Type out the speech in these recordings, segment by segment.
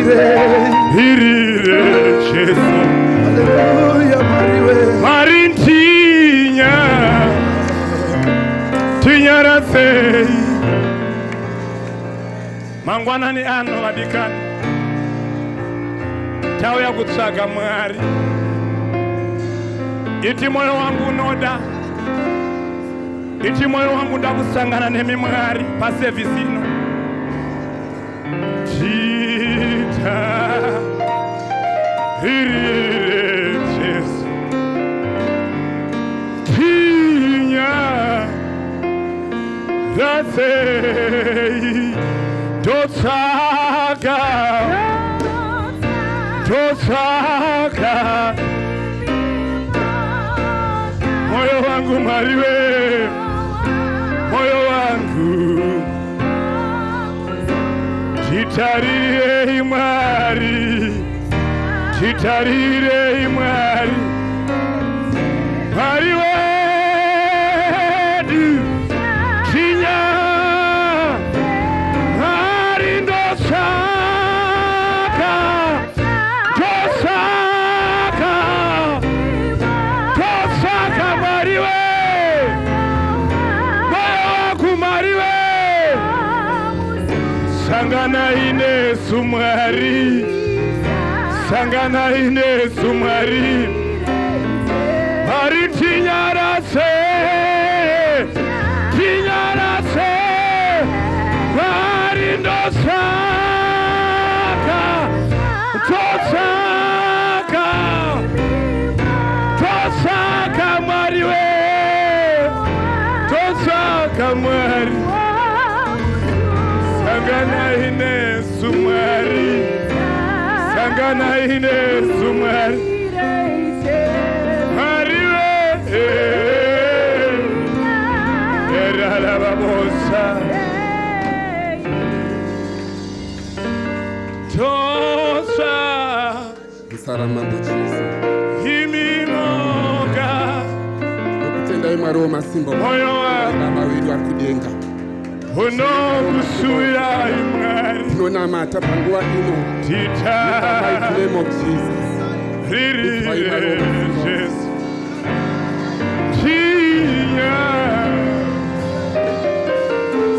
Irire Jesu. Hallelujah, Marintinya. Tinyara sei. Mangwana ni ano wadikani. Tawe ya kutsaga mwari. Iti moyo wangu noda. Iti moyo wangu ndakusangana nemi mwari pa service ino. Chita irire Jesu. Tinya rasei Tosaka moyo wangu mariwe, moyo wangu chitarire imari, chitarire imari mariwe du chinya marindosaka tosaka mariwe mariwe sangana ine sumari, sangana ine sumari hari tinyarase marindosaka tosaka mariwe tosaka mari sangana ine sumari, sangana ine sumari mariwe erala babosa tosa Saramando Jesu. Himimoga Okutenda imari w'amasimbo n'amawiri akudenga. Uno kusuya imari Nonamata panguwa ino. Tita In the name of Jesus. Jesus. Tia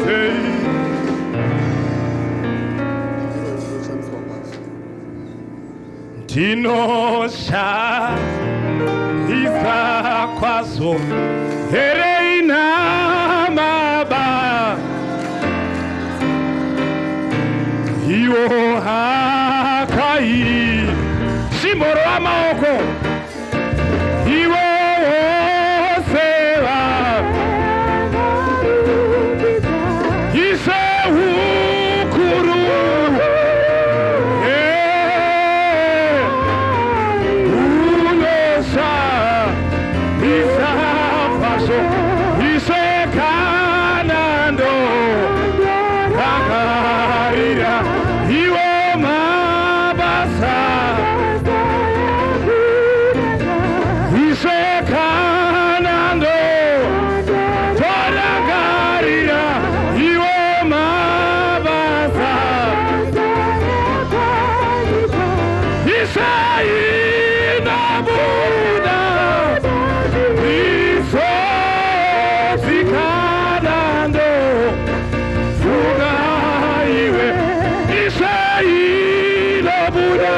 Say Tinosha Isa kwaso Hereina maba Iyo hakai Simboro amaoko Iwo sewa Ise hukuru Unosa Isa paso Ise kanando Kakarira Iwo mabasa Kanando Torangarira Iwo mabasa Isai nabuda Iso sikanando Fuga iwe Isai nabuda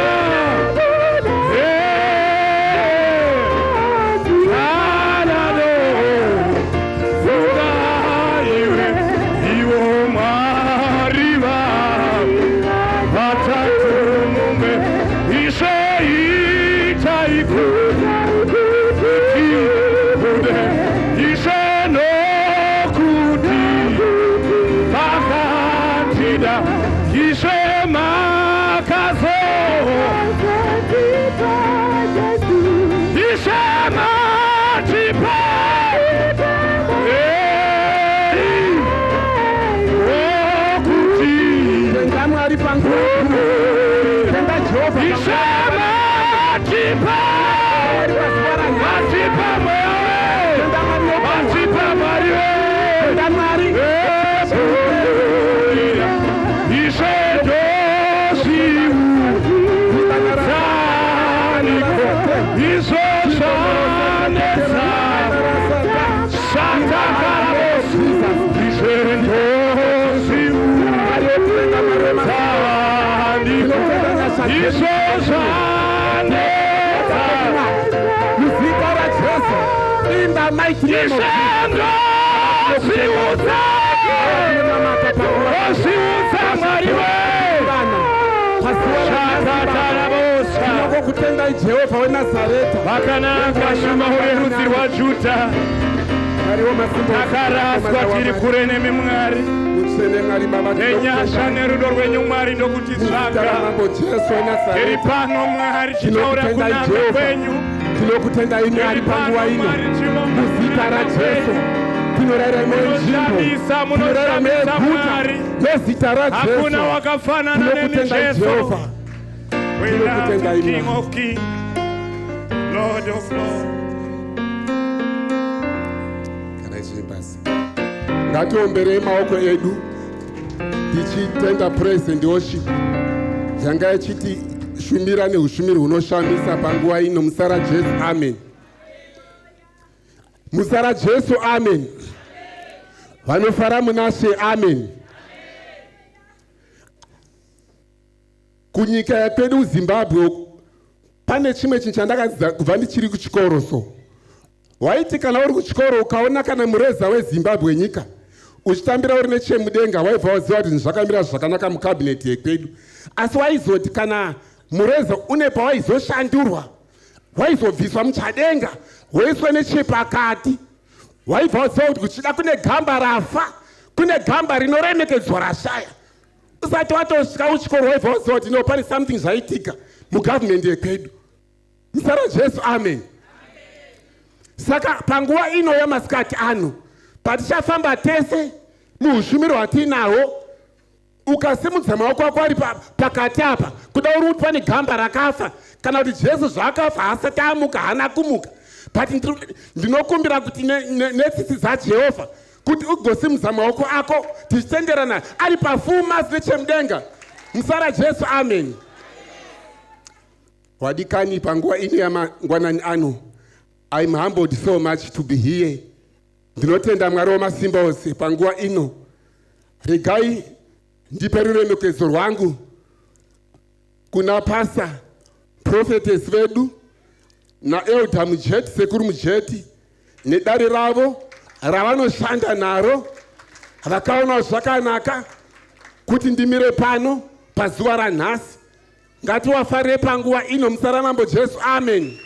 He said, nyasha Isozaneza muzita raJesu in the mighty name of Osiuza mwariwe kutenda Jehova weNazareta vakanaka shuma hurerudzi rwaJudha takaraswa tiri kure nemi Mwari nenyasha nerudo rwenyu Mwari ndokutitsvaga tiri pano Mwari tinotaura kunaka kwenyu tinokutenda imi ari panguva ino muzita raJesu tinorayira munoshamisa Mwari nezita raJesu hakuna wakafanana neni Jesu. We love you, King of Kings, Lord of Lords. Ngatiomberei maoko edu tichitenda praise and worship zvanga ichiti shumira neushumiri hunoshamisa panguva ino muzita raJesu amen. Muzita raJesu amen. Vanofara munashe amen. Kunyika yakwedu Zimbabwe pane chimwe chinhu chandakadzidza kubva ndichiri kuchikoro. So waiti kana uri kuchikoro ukaona kana mureza weZimbabwe nyika uchitambira uri nechemudenga waibva waziva kuti zvakamira zvakanaka mukabineti yekwedu. Asi waizoti kana mureza une pawaizoshandurwa waizobviswa muchadenga woiswa nechepakati waibva waziva kuti kuchida kune gamba rafa, kune gamba rinoremekedzwa rashaya. Usati watosvika kuchikoro waibva waziva kuti no pane something zvaitika mugavhmendi yekwedu. Muzita raJesu amen. Saka panguva ino yamasikati ano patichafamba tese muhushumiro hwatinahwo ukasimudza maoko ako ari pakati apa kuda uri kuti pane gamba rakafa kana kuti Jesu zvakafa asati amuka hana kumuka, but ndinokumbira kuti netsitsi dzaJehovha kuti ugosimudza maoko ako tichitenderana ari pafuma nechemudenga. Muzita raJesu amen. Wadikani panguva ino yamangwanani ano, I'm humbled so much to be here. Ndinotenda Mwari wamasimba ose panguva ino. Regai ndipe ruremekedzo rwangu kuna pasa prophetess vedu naelder Mujeti, sekuru Mujeti nedare ravo ravanoshanda naro, vakaona zvakanaka kuti ndimire pano pazuva ranhasi. Ngatiwafare panguva ino muzita raMambo Jesu amen.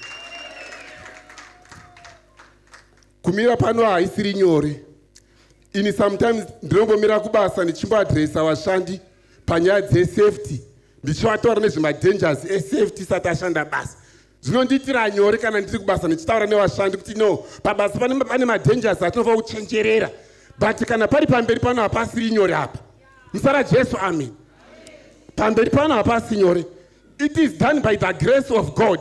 Kumira pano haisiri nyore. Ini sometimes ndinombomira kubasa ndichimboadresa vashandi panyaya dzesafety, ndichivataura nezvemadangers esafety sati ashanda basa. Zvinondiitira nyore kana ndiri kubasa ndichitaura nevashandi kuti no, pabasa pane madangers atinofanira kuchenjerera, but kana pari pamberi pano hapasiri nyore apa. Muzita raJesu amen. Pamberi pano hapasi nyore. It is done by the grace of God.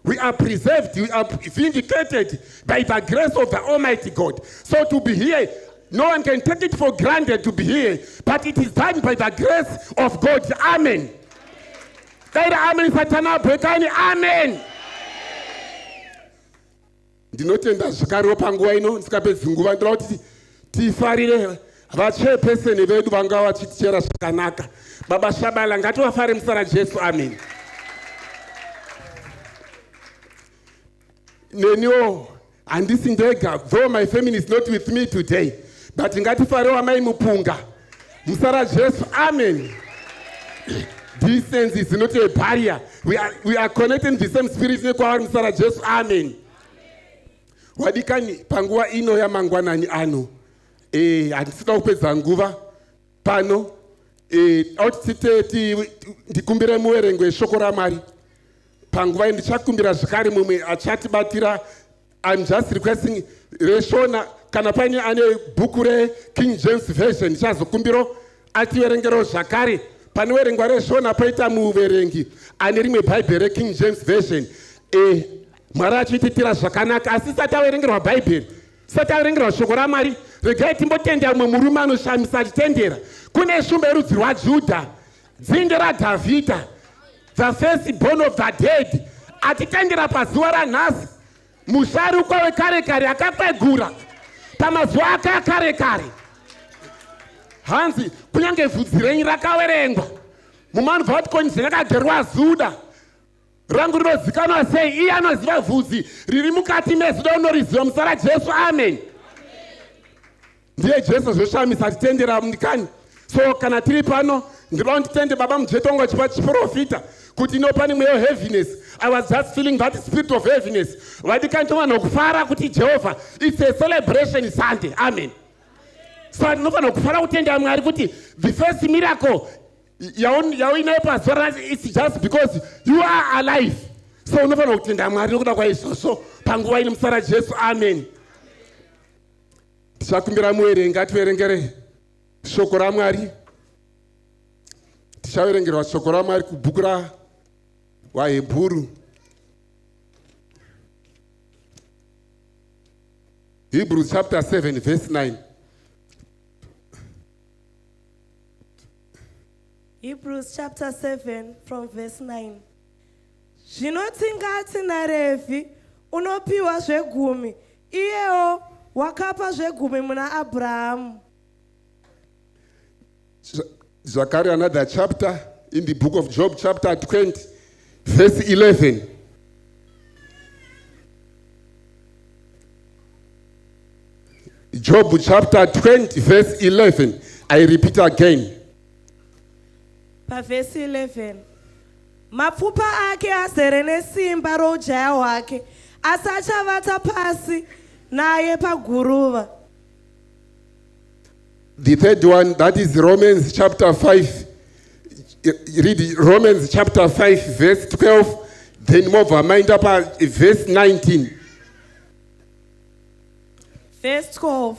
We are preserved, we are vindicated by the grace of the Almighty God. So to be here, no one can take it for granted to be here, but it is done by the grace of God. Amen. Amen. Amen. Ndinotenda zvakare panguva ino ndisikapedzi nguva ndinoda kuti tifarire vachairperson vedu vanga vachitichera zvakanaka. Baba Shabala ngativafare muzita raJesu amen. Neniwo handisi ndega, though my family is not with me today, but ngatifarewo amai mupunga muzita raJesu amen. Distance is not a barrier. We are connected in the same spirit nekwavari muzita raJesu amen. Wadikani panguva ino yamangwanani ano, handisina kupedza nguva pano, autiteti ndikumbire muverengo weshoko raMwari. Panguva ndichakumbira zvakare mumwe achatibatira. I'm just requesting reshona kana pane ane bhuku reKing James version ndichazokumbiro ativerengero zvakare. Panoverengwa reshona poita muverengi ane rimwe bhaibheri reKing James version. Mwari achititira zvakanaka, asi sati averengerwa bhaibheri, sati averengerwa shoko raMwari, regai timbotenda mumwe murume anoshamisa achitendera. Kune shumba yerudzi rwaJudha, dzinde raDhavhidha, the first born of the dead, atitendera pazuva ranhasi. Musharukwa wekare kare akakwegura pamazuva ake akare kare. Hanzi kunyange vhudzi renyu rakaverengwa, muman vatcoin ndinakagerwa zuda rangu rinozikanwa sei iye anoziva vhudzi riri mukati mezuda unoriziva musara Jesu. Amen. Ndiye Jesu zvoshamisa titendera mundikani. So kana tiri pano ndinoda nditende baba mujeto wangu achipa chiprofita kuti inopani mweyo heaviness. I was just feeling that spirit of heaviness. Vadikani tofanira kufara kuti Jehovah, it's a celebration Sunday. Amen. So ndinofanira kufara kutendera Mwari kuti the first miracle yauinayo pazuva rasi, it's just because you are alive. So unofanira kutendera Mwari nokuda kwaizvozvo panguva ino musara Jesu. Amen. Tichakumbira muverenga tiverengere shoko raMwari. Tichaverengerwa shoko raMwari kubhuku raHebheru. Hebrews chapter 7 verse 9. Hebrews chapter 7 from verse 9. Zvinoti ngati naRevhi unopiwa zvegumi, iyewo wakapa zvegumi muna Abrahamu. Zakari, another chapter in the book of Job, chapter 20, verse 11. Job chapter 20, verse 11. I repeat again. Verse 11. Mapfupa ake azere nesimba roujaya hwake, asi achavata pasi naye paguruva. The third one, that is Romans chapter 5. Read Romans chapter 5, verse 12. Then move our mind up at verse 19. Verse 12.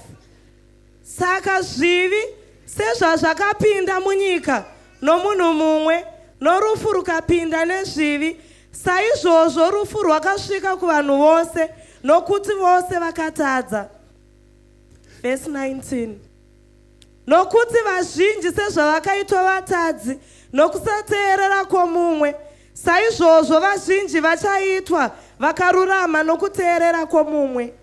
Saka zvivi sezvazvakapinda munyika nomunhu mumwe, norufu rukapinda nezvivi, saizvozvo rufu rwakasvika kuvanhu vose nokuti vose vakatadza. Verse 19. Nokuti vazhinji sezvavakaitwa vatadzi nokusateerera kwomumwe, saizvozvo vazhinji vachaitwa vakarurama nokuteerera kwomumwe.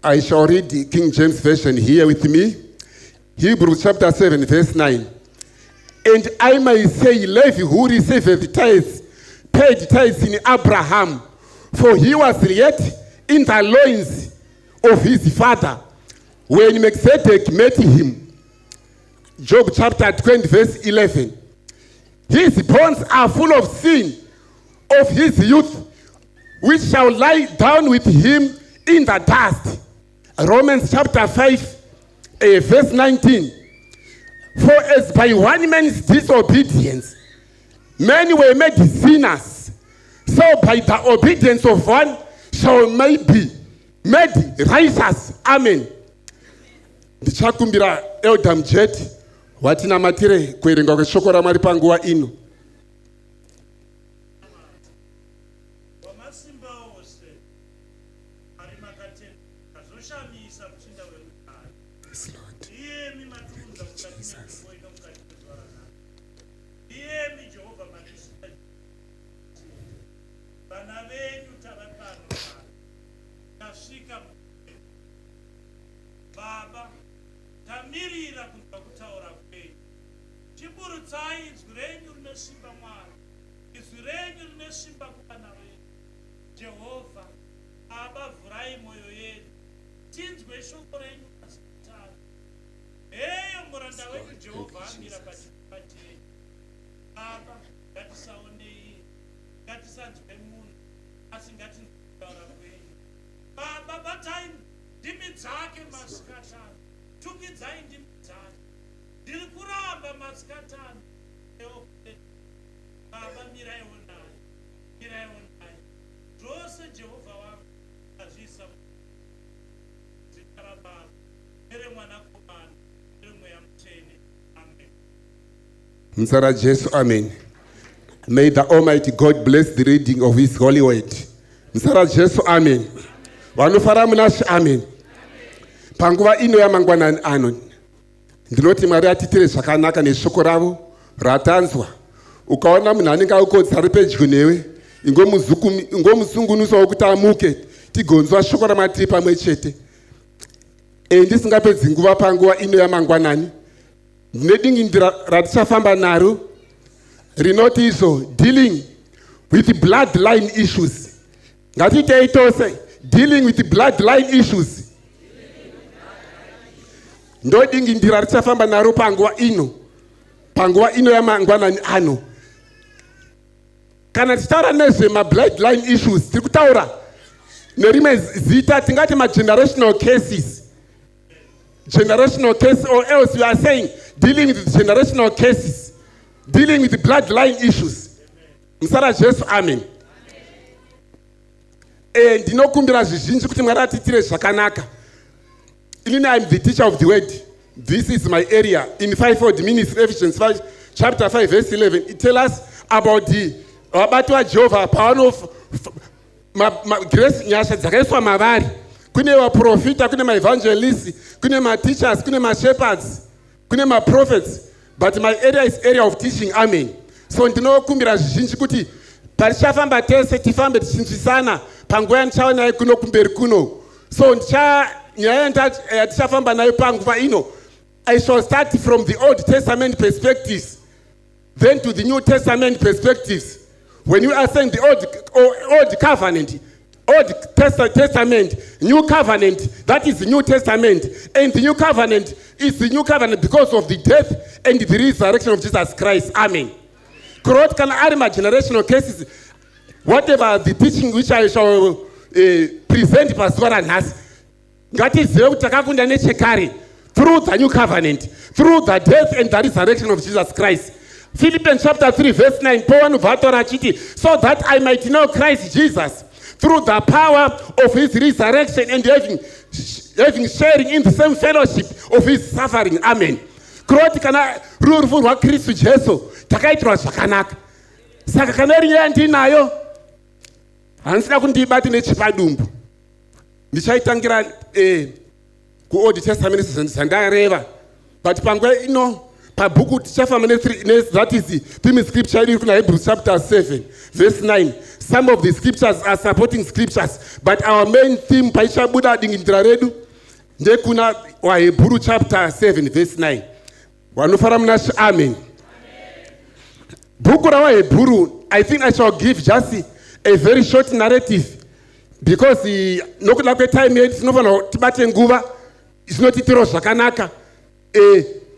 I shall read the King James Version here with me. Hebrews chapter 7, verse 9. And I may say, Levi, who received tithes, paid tithes in Abraham, for he was yet in the loins of his father when Melchizedek met him. Job chapter 20, verse 11. His bones are full of sin of his youth, which shall lie down with him in the dust. Romans chapter 5, verse 19. For as by one man's disobedience many were made sinners, so by the obedience of one shall many be made righteous. Amen. Ndichakumbira Elder Mjet watinamatire kuerenga kweshoko raMwari panguva ino. Baba, tamirira kunzwa kutaura kwenyu. Chiburutsai inzwi renyu rine simba Mwari. Inzwi renyu rine simba kuvana venyu. Jehovha, Aba, vurai mwoyo yedu. Tinzwe shoko renyu pasitani. Heyo muranda wenyu Jehovha amira pachifuva chenyu. Baba, ngatisaonei, ngatisanzwe munhu, asi ngatinzwe kutaura kwenyu. Baba, batai ndimi dzake masikatani, tungidzai ndimi dzake. Ndiri kuramba masikatani. Baba, miraiwo naye, miraiwo naye. Zvose Jehovha wangu azviisa zita raBaba, nereMwanakomana, nereMweya Mutsvene. Amen. Msara Jesu, amen. May the Almighty God bless the reading of His holy word. Msara Jesu, amen. Vanofara munaShe, amen. Panguva ino yamangwanani ano, ndinoti Mwari atitire zvakanaka neshoko ravo ratanzwa. Ukaona munhu anenge aukodza ari pedyo newe, ingomusungunusawo kuti amuke tigonzwa shoko raMwari tiri pamwe chete. Ndisingapedzi nguva panguva ino yamangwanani, ndinedingindira ratichafamba naro rinoti izvo dealing with bloodline issues. Ngatiitei tose dealing with bloodline issues. Ndodingindira richafamba naro panguva ino yamangwanani ano. Kana tichitaura nezvemabloodline issues tiri kutaura nerimwe zita tingati magenerational cases. Generational cases, or else we are saying dealing with generational cases, dealing with bloodline issues. Msara Jesu, amen. Ndinokumbira zvizhinji kuti Mwari atitire zvakanaka. Inini, I am the teacher of the word. This is my area. In fivefold ministry, Ephesians 5, chapter 5, verse 11, it tells us about the vabati vaJehovha paano grace nyasha dzakaiswa mavari. Kune vaprofita, kune maevangelists, kune mateachers, kune mashepherds, kune maprophets. But my area is area of teaching, amen. So ndinokumbira zvizhinji kuti parichafamba tese tifambe tichinzwisana panguva yandichava nayo kuno kumberi kuno. So nyaya yatichafamba nayo panguva ino, I shall start from the Old Testament perspectives, then to the New Testament perspectives. When you are saying the old covenant, Old Testament, New Covenant, that is the New Testament. And the New Covenant is the New Covenant because of the death and the resurrection of Jesus Christ. Amen. Correct can add my generational cases, whatever the teaching which I shall present Pastor Nas, that is through the New Covenant, through the death and the resurrection of Jesus Christ. Philippians chapter 3, verse 9, so that I might know Christ Jesus through the power of his resurrection and having sharing in the same fellowship of his suffering. Amen. Kuroti kana rufu rwa Kristu Jesu takaitirwa zvakanaka. Saka kana rinyaya ndinayo hansina kundibati nechipadumbu. Ndichaitangira ku-Old Testament zvandareva. But panguva ino pabhuku tichafamba that is theme scripture iri kuna Hebrews chapter 7 verse 9. Some of the scriptures are supporting scriptures, but our main theme paichabuda dingindira redu ndekuna waHebrew chapter 7 verse 9. Wanofara munashi, amen. Bhuku rawaHebrew, I think I shall give just a very short narrative because nokuda kwetime yedu tinofanira tibate nguva isinotitiro zvakanaka.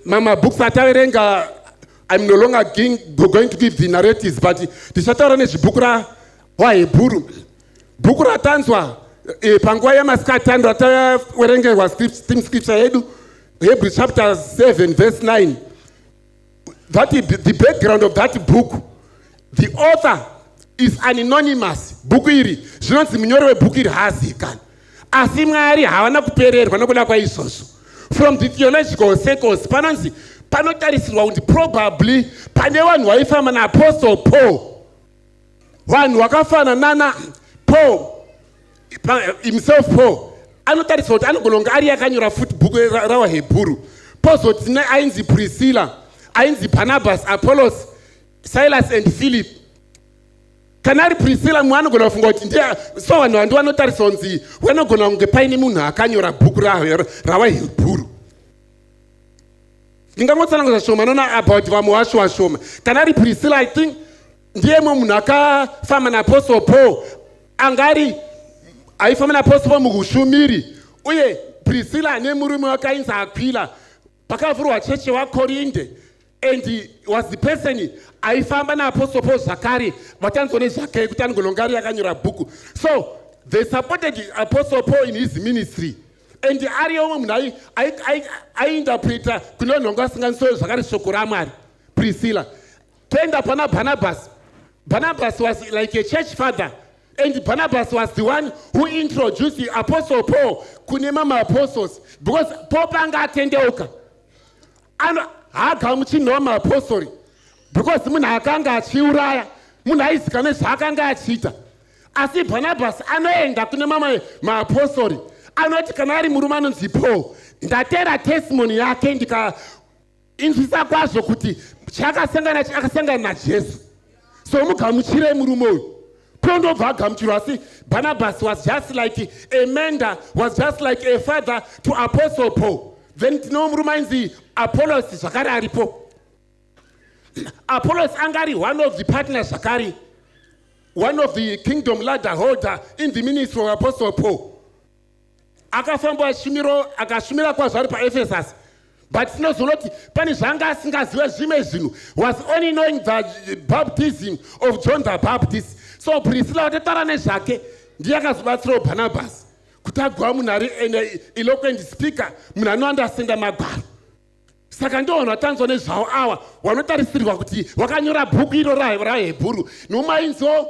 Mama books ataverenga, I'm no longer going to give the narratives, but tichataura nezvibhuku raHebrew. Bhuku ratanzwa panguva yamasikati rataverengerwa scripture yedu Hebrews chapter 7 verse 9. That is the background of that book. The author is anonymous. Bhuku iri zvinonzi munyori webhuku iri haazikani, asi Mwari havana kupererwa nokuda kwaizvozvo. From the theological circles, panonzi panotarisirwa kuti probably pane vanhu vaifamba naApostle Paul, vanhu vakafanana naPaul himself. Paul anotarisirwa kuti anogona kunge ari akanyora futi bhuku rawaHebrew. Pozoti ainzi Priscilla, ainzi Barnabas, Apollos, Silas and Philip. Kana ari Priscilla mumwe anogona kufunga kuti so vanhu vandi vanotarisirwa kunzi vanogona kunge paine munhu akanyora bhuku rawaHebrew. Ndingangotsanangura shoma nona about vamwe vacho vashoma. Kana ari Priscilla, I think ndiye munhu akafamba naApostle Paul, angari aifamba naApostle Paul mukushumiri. Uye Priscilla nemurume wakainzi Aquila pakavhurwa chechi waKorinde, and he was the person aifamba naApostle Paul zvakare vatanzwa nezvake kuti anogona ari akanyora bhuku. So they supported Apostle Paul in his ministry. And ariyo munhu aiinterpreta kune vanhu vanga vasinganisoyo zvakare shoko raMwari. Priscilla toenda pana Barnabas. Barnabas was like a church father, and Barnabas was the one who introduced the Apostle Paul kune mama apostles, because Paul panga atendeuka haagamuchinhu wamaapostoli because munhu akanga achiuraya, munhu aizikanwa zvaakanga achiita. Asi Barnabas anoenda kune mama maapostoli anoti kana ari murume anonzi Paul, ndatera testimony yake ndikainzwisa kwazvo kuti akasangana naJesu, so mugamuchirei murume uyu. Paul ndobva agamuchirwa. Asi Barnabas was just like a mentor, was just like a father to Apostle Paul. then tino murume ainzi Apollos zvakare aripo. Apollos angari one of the partners zvakare, one of the kingdom ladder holder in the ministry of Apostle Paul. Akafamba akashumira kwazvo ari paEphesus. But tinozonoti pane zvanga asingazive zvimwe zvinhu, was only knowing the baptism of John the Baptist. So Priscilla watataura nezvake ndiye akazobatsirawo Barnabas kuti agova munhu ari eloquent speaker, munhu anoandastenda magwaro. Saka ndiwo vanhu vatanzwa nezvavo ava vanotarisirwa kuti vakanyora bhuku iro raHebheru. Nomainzo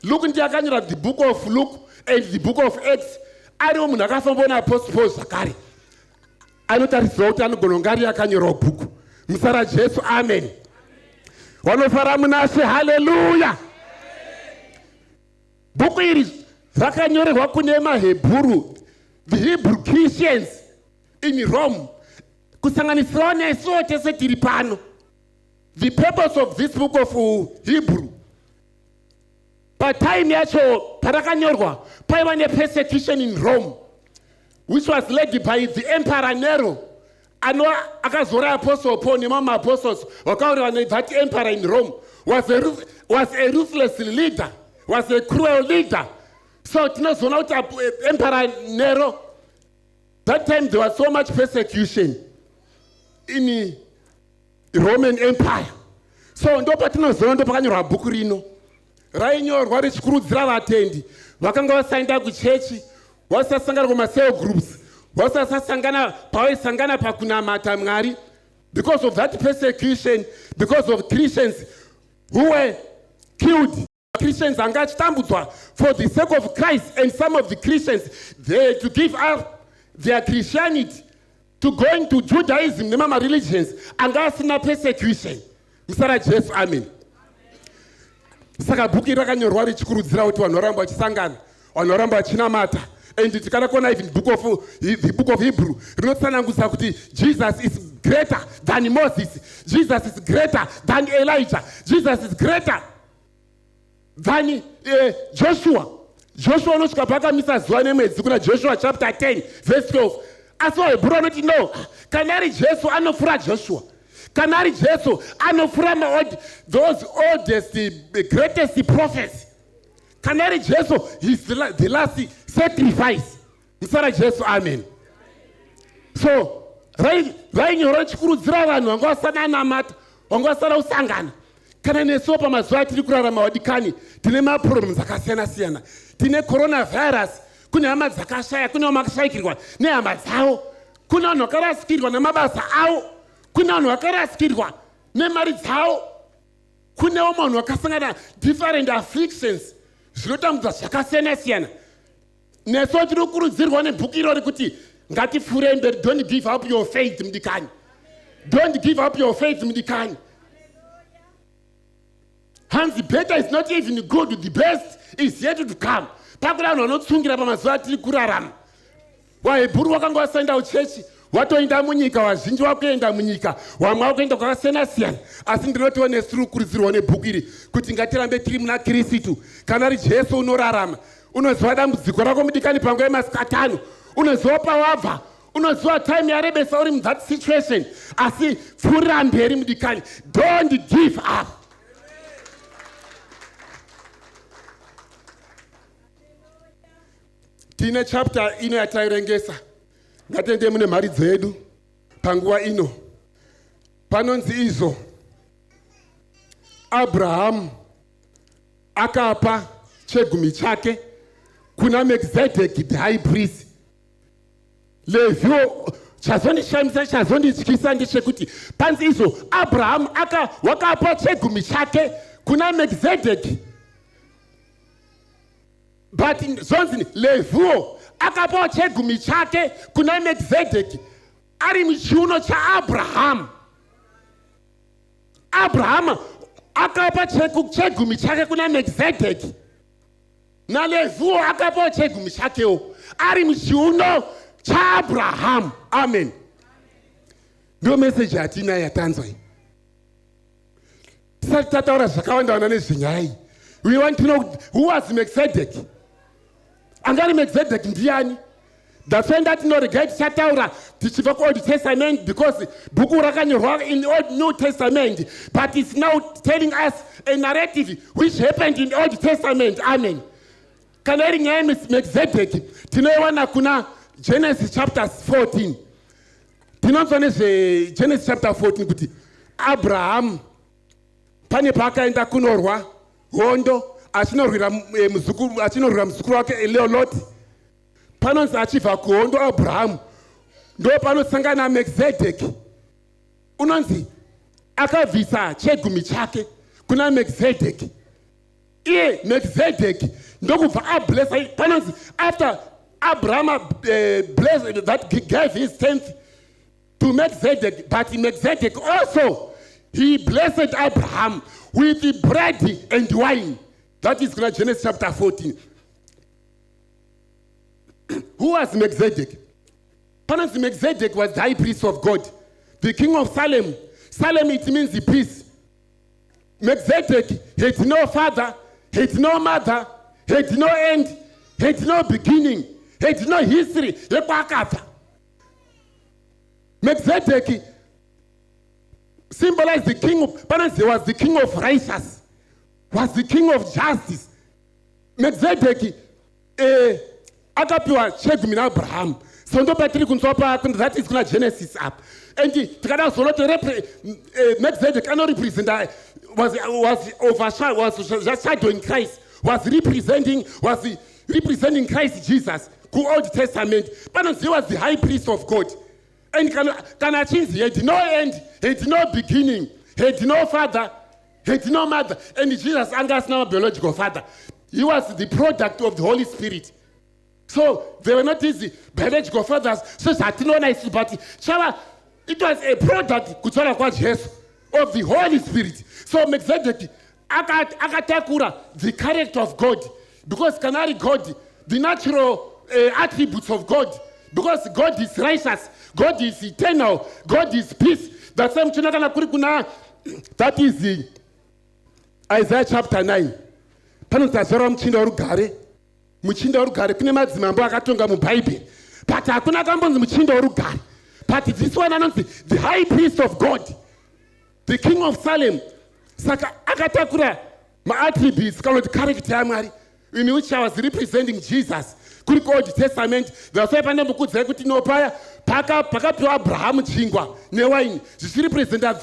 Luke ndiye akanyora the book of Luke and the book of Acts. Ariwo munhu akafamba naApostle Paul zvakare, anotarisirwa kuti anogona kunge ari akanyorawo bhuku. Musara Jesu, amen. Vanofara munashe, haleluya. Bhuku iri rakanyorerwa kune maHebheru, the Hebrew Christians in Rome, kusanganisirawo nesuwo tese tiri pano. The purpose of this book of Hebrew, patime yacho parakanyorwa paiva nepersecution in Rome, which was led by the Emperor Nero. Akazora Apostle Paul nemama apostles wakaurwa that emperor in Rome was a ruthless leader, was a cruel leader. So tinozoona kuti Emperor Nero, that time there was so much persecution in the Roman Empire. So ndo patinozoona ndo pakanyorwa bhuku rino rainyorwa richikurudzira vatendi vakanga vasaenda kuchechi, vasasangana kumacell groups, vasasangana pavaisangana pakunamata Mwari, because of that persecution, because of Christians who were killed. Christians anga chitambudzwa for the sake of Christ, and some of the Christians, they to give up their Christianity to go into Judaism nemama religions, anga asina persecution. Musara Jesu, amen. Saka bhuku rakanyorwa richikurudzira kuti vanhu varamba vachisangana, vanhu varamba vachinamata. And tikanakuona even the book of Hebrew rinotsanangudza kuti Jesus is greater than Moses, Jesus is greater than Elijah, Jesus is greater than Joshua. Joshua unosvika pakamisa zuva nemwedzi kuna Joshua chapter 10 verse 12. Asi vaHebheru vanoti no, kana ari Jesu anofura Joshua, kana ari Jesu anofura those oldest, the greatest prophets. Kana ari Jesu, he's the last sacrifice. Musara Jesu, amen. So rainyorwa chikurudzira vanhu vanga vasana namata, vanga vasana usangana. Kana nesuwo pamazuva atiri kurarama wadikani, tine maproblems akasiyana siyana. Tine coronavirus, kune hama dzakashaya, kune vamakashayikirwa nehama dzavo, kune vanhu vakarasikirwa nemabasa avo, kune vanhu vakarasikirwa nemari dzavo, kunewo munhu vakasangana different afflictions zvinotambudza zvakasiyana siyana. Nesuwo tiri kukurudzirwa nebhuku irori kuti ngatifure mberi. Don't give up your faith mudikani, don't give up your faith mudikani. Hanzi better is not even good, the best is yet to come. Pakuna vanhu vanotsungira pamazuva atiri kurarama. VaHebheru vakanga vasaenda kuchechi, watoenda munyika, vazhinji vakuenda munyika, vamwe vakuenda kwakasiyana siyana. Asi ndinotiwo nesu tiri kukurudzirwa nebhuku iri kuti ngatirambe tiri muna Kristu. Kana ari Jesu unorarama, unoziva dambudziko rako mudikani panguva yemasikatano, unoziva pawabva, unoziva time yarebesa uri that situation. Asi pfuurira mberi mudikani, don't give up. Tine chapter ino yatairengesa, ngatiende mune mhari dzedu panguva ino. Panonzi izvo Abrahamu akapa chegumi chake kuna Melchizedek the high priest. Levio chazondishamisa, chazondityisa ndechekuti panzi izvo Abrahamu wakapa chegumi chake kuna Melchizedek, but zonzi Levio akapa chegumi chake kuna Melchizedek ari muchiuno chaAbrahamu. Abrahamu akapa chegumi chake kuna Melchizedek, naLevio akapa chegumi chakewo ari muchiuno chaAbrahamu. Amen. Ndio message yatina yatanzwa iyi. Tisati tataura zvakawanda nezvenyaya iyi. We want to know who was Melchizedek. Angari Melchizedek ndiani? That's when that regret chataura tichibva kuOld Testament, because bhuku rakanyorwa in Old New Testament, but it's now telling us a narrative which happened in Old Testament. Amen. Kana iri nyaya Melchizedek tinoiwana kuna Genesis chapter 14. Tinonzwa nezve Genesis chapter 14 kuti Abraham pane paakaenda kunorwa hondo achinorwira muzukuru wake Lot. Panonzi achibva kuhondo Abraham ndo panosangana Melchizedek. Unonzi akabvisa chegumi chake kuna Melchizedek. Iye Melchizedek ndokubva ablessa. Panonzi after Abraham blessed that gave his tenth to Melchizedek, but Melchizedek also he blessed Abraham with the bread and wine. That is Genesis chapter 14. Who was Melchizedek? Panonzi Melchizedek was the high priest of God, the king of Salem. Salem, it means the peace. Melchizedek had no father, had no mother, had no end, had no beginning, had no history. Melchizedek symbolized the king of, Panonzi was the king of righteousness, was the king of justice. Melchizedek akapiwa chegumi naAbraham. So ndo patiri kunzwa that is kuna Genesis up. And tikada zoloto Melchizedek anorepresenta was overshadowing Christ, was representing Christ Jesus ku Old Testament. Panonzi was the high priest of God. And kana chinzi had no end, had no beginning, had no father, had no mother. And Jesus angas now biological father. He was the product of the Holy Spirit. So they were not his biological fathers. So but it was a product of the Holy Spirit. So Melchizedek akatakura the character of God, because canary God, the natural attributes of God, because God is righteous, God is eternal, God is peace. That is the Isaiah chapter 9. Muchinda urugare kune madzimambo akatonga muBhayibheri, but hakuna kambonzi muchinda urugare. But this one anonzi the high priest of God, the king of Salem. Saka akatakura ma-attributes kana kuti character yaMwari, in which I was representing Jesus. Kuri Old Testament vasai pane mukudzai kuti no paya pakapiwa Abraham chingwa newaini zvichirepresenta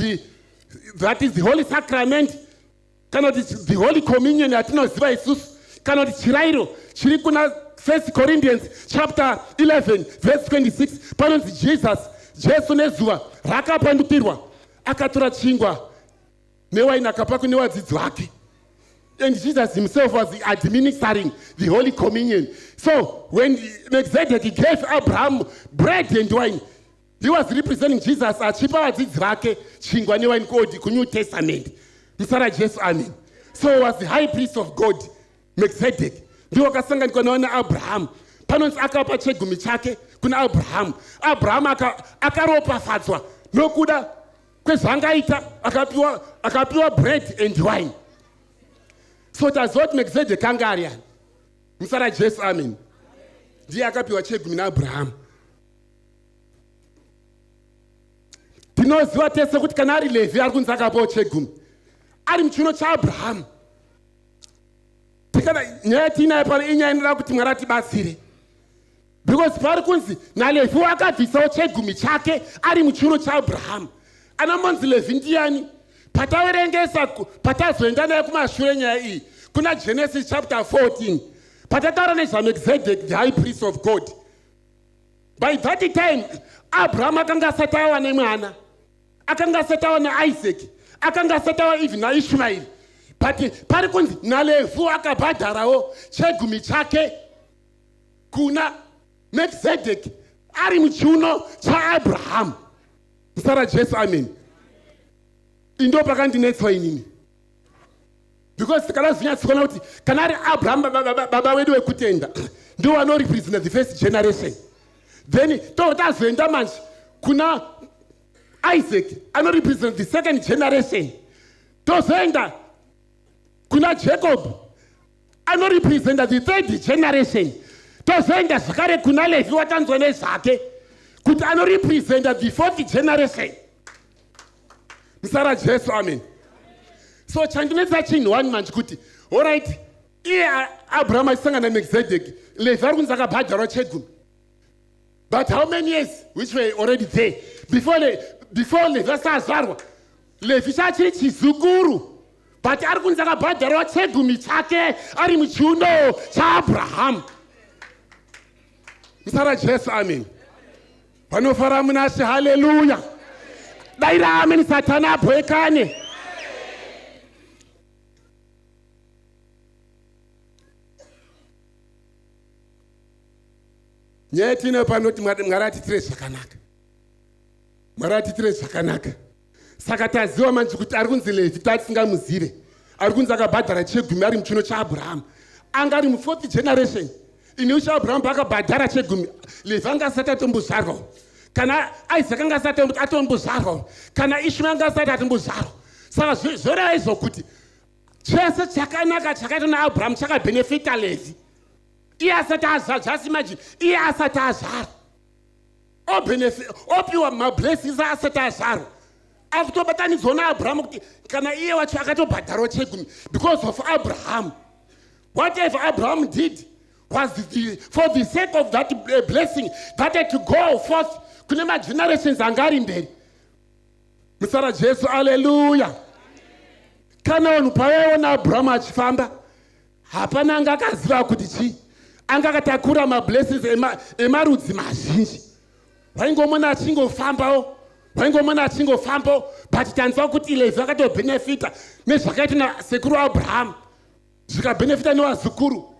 that is the holy sacrament, kana kuti the holy communion yatinoziva isusu, kana kuti chirayiro chiri kuna 1 Corinthians chapter 11 verse 26. Panonzi Jesu nezuva rakapandukirwa akatora chingwa newaini akapa kune vadzidzi vake. And Jesus himself was administering the Holy Communion. So when Melchizedek gave Abraham bread and wine, he was representing Jesus. Achipa vadzidzi vake chingwa newaini ku New Testament. Msara Jesu, amen. So he was the high priest of God, Melchizedek. Ndiwo akasanganikwa nawana Abraham. Panonzi akapa chegumi chake kuna Abraham. Abraham akaropafadzwa nokuda kwezvaangaita, akapiwa bread and wine. So that's what Melchizedek anga ari yani. Msara Jesu, amen. Ndiye akapiwa chegumi naAbraham. Tinoziva tese kuti kana ari Levi ari kunzi akapawo chegumi, ari muchiuno chaAbraham. Nyaya tinayo pano inyaya inoda kuti Mwari atibatsire. Because pari kunzi naLevi akabvisawo chegumi chake ari muchiuno chaAbraham. Anambonzi Levi ndiani? Patazoenda naye kumashure nyaya iyi kuna Genesis chapter 14. Patataura nezvaMelchizedek, the high priest of God. By that time Abraham akanga asati awana mwana, akanga asati awana Isaac, akanga asati awana even naIshmael. But pari kunzi naLevi akabhadharawo chegumi chake kuna Melchizedek ari muchiuno chaAbraham. Msara Jesu, amen. Indo pakandinetswa inini. Because kana zvinyatsona kuti kana ari Abraham baba wedu wekutenda ndiwo vanorepresenta the first generation. Then totazoenda manje kuna Isaac anorepresenta the second generation. Tozoenda kuna Jacob anorepresenta the third generation. tozoenda zvakare kuna Levi watanzwa nezvake kuti anorepresenta the fourth generation. Musara Jesu, amen. So chandinetsa chinhu wani manje kuti alright iye Abraham achisangana Melchizedek Levi ari kunzi akabhadharwa chegumi. But how many years which were already there before Levi asazvarwa Levi chachiri chizukuru but ari kunzi akabhadharwa chegumi chake ari muchiuno chaAbraham. Musara Jesu, amen. Panofara muna She, hallelujah. Daira amen Satana abwekane. Nyetino panoti mwaratitire zvakanaka. Mwaratitire zvakanaka. Saka taziva manje kuti ari kunzi Levi tatisingamuzive. Ari kunzi akabhadhara chegumi ari muchiuno chaAbraham. Anga ari mu4th generation. Inu chaAbraham akabhadhara chegumi. Levi anga asati atombozvarwa. Kana Isaac anga asati atombozvarwa. Kana Ishmael anga asati atombozvarwa. Saka zvoreva izvo kuti chese chakanaka chakaitwa naAbraham chakabenefita Levi. Iye asati azara zvasi manje iye asati azara opiwa mablessings asati azara akutobatanidzwa naAbraham kuti kana iye wacho akatobhadharwa chegumi because of Abraham. Whatever Abraham did was for the sake of that blessing that had to go forth kune magenerations anga ari mberi. Musara Jesu, hallelujah. Kana vanhu pavaiona Abraham achifamba hapana anga akaziva kuti chii anga akatakura mablessings emarudzi mazhinji. Vaingomona achingofambawo but tanzwa kuti Levi akatobenefita nezvakaitwa nasekuru Abraham zvikabenefita nevazukuru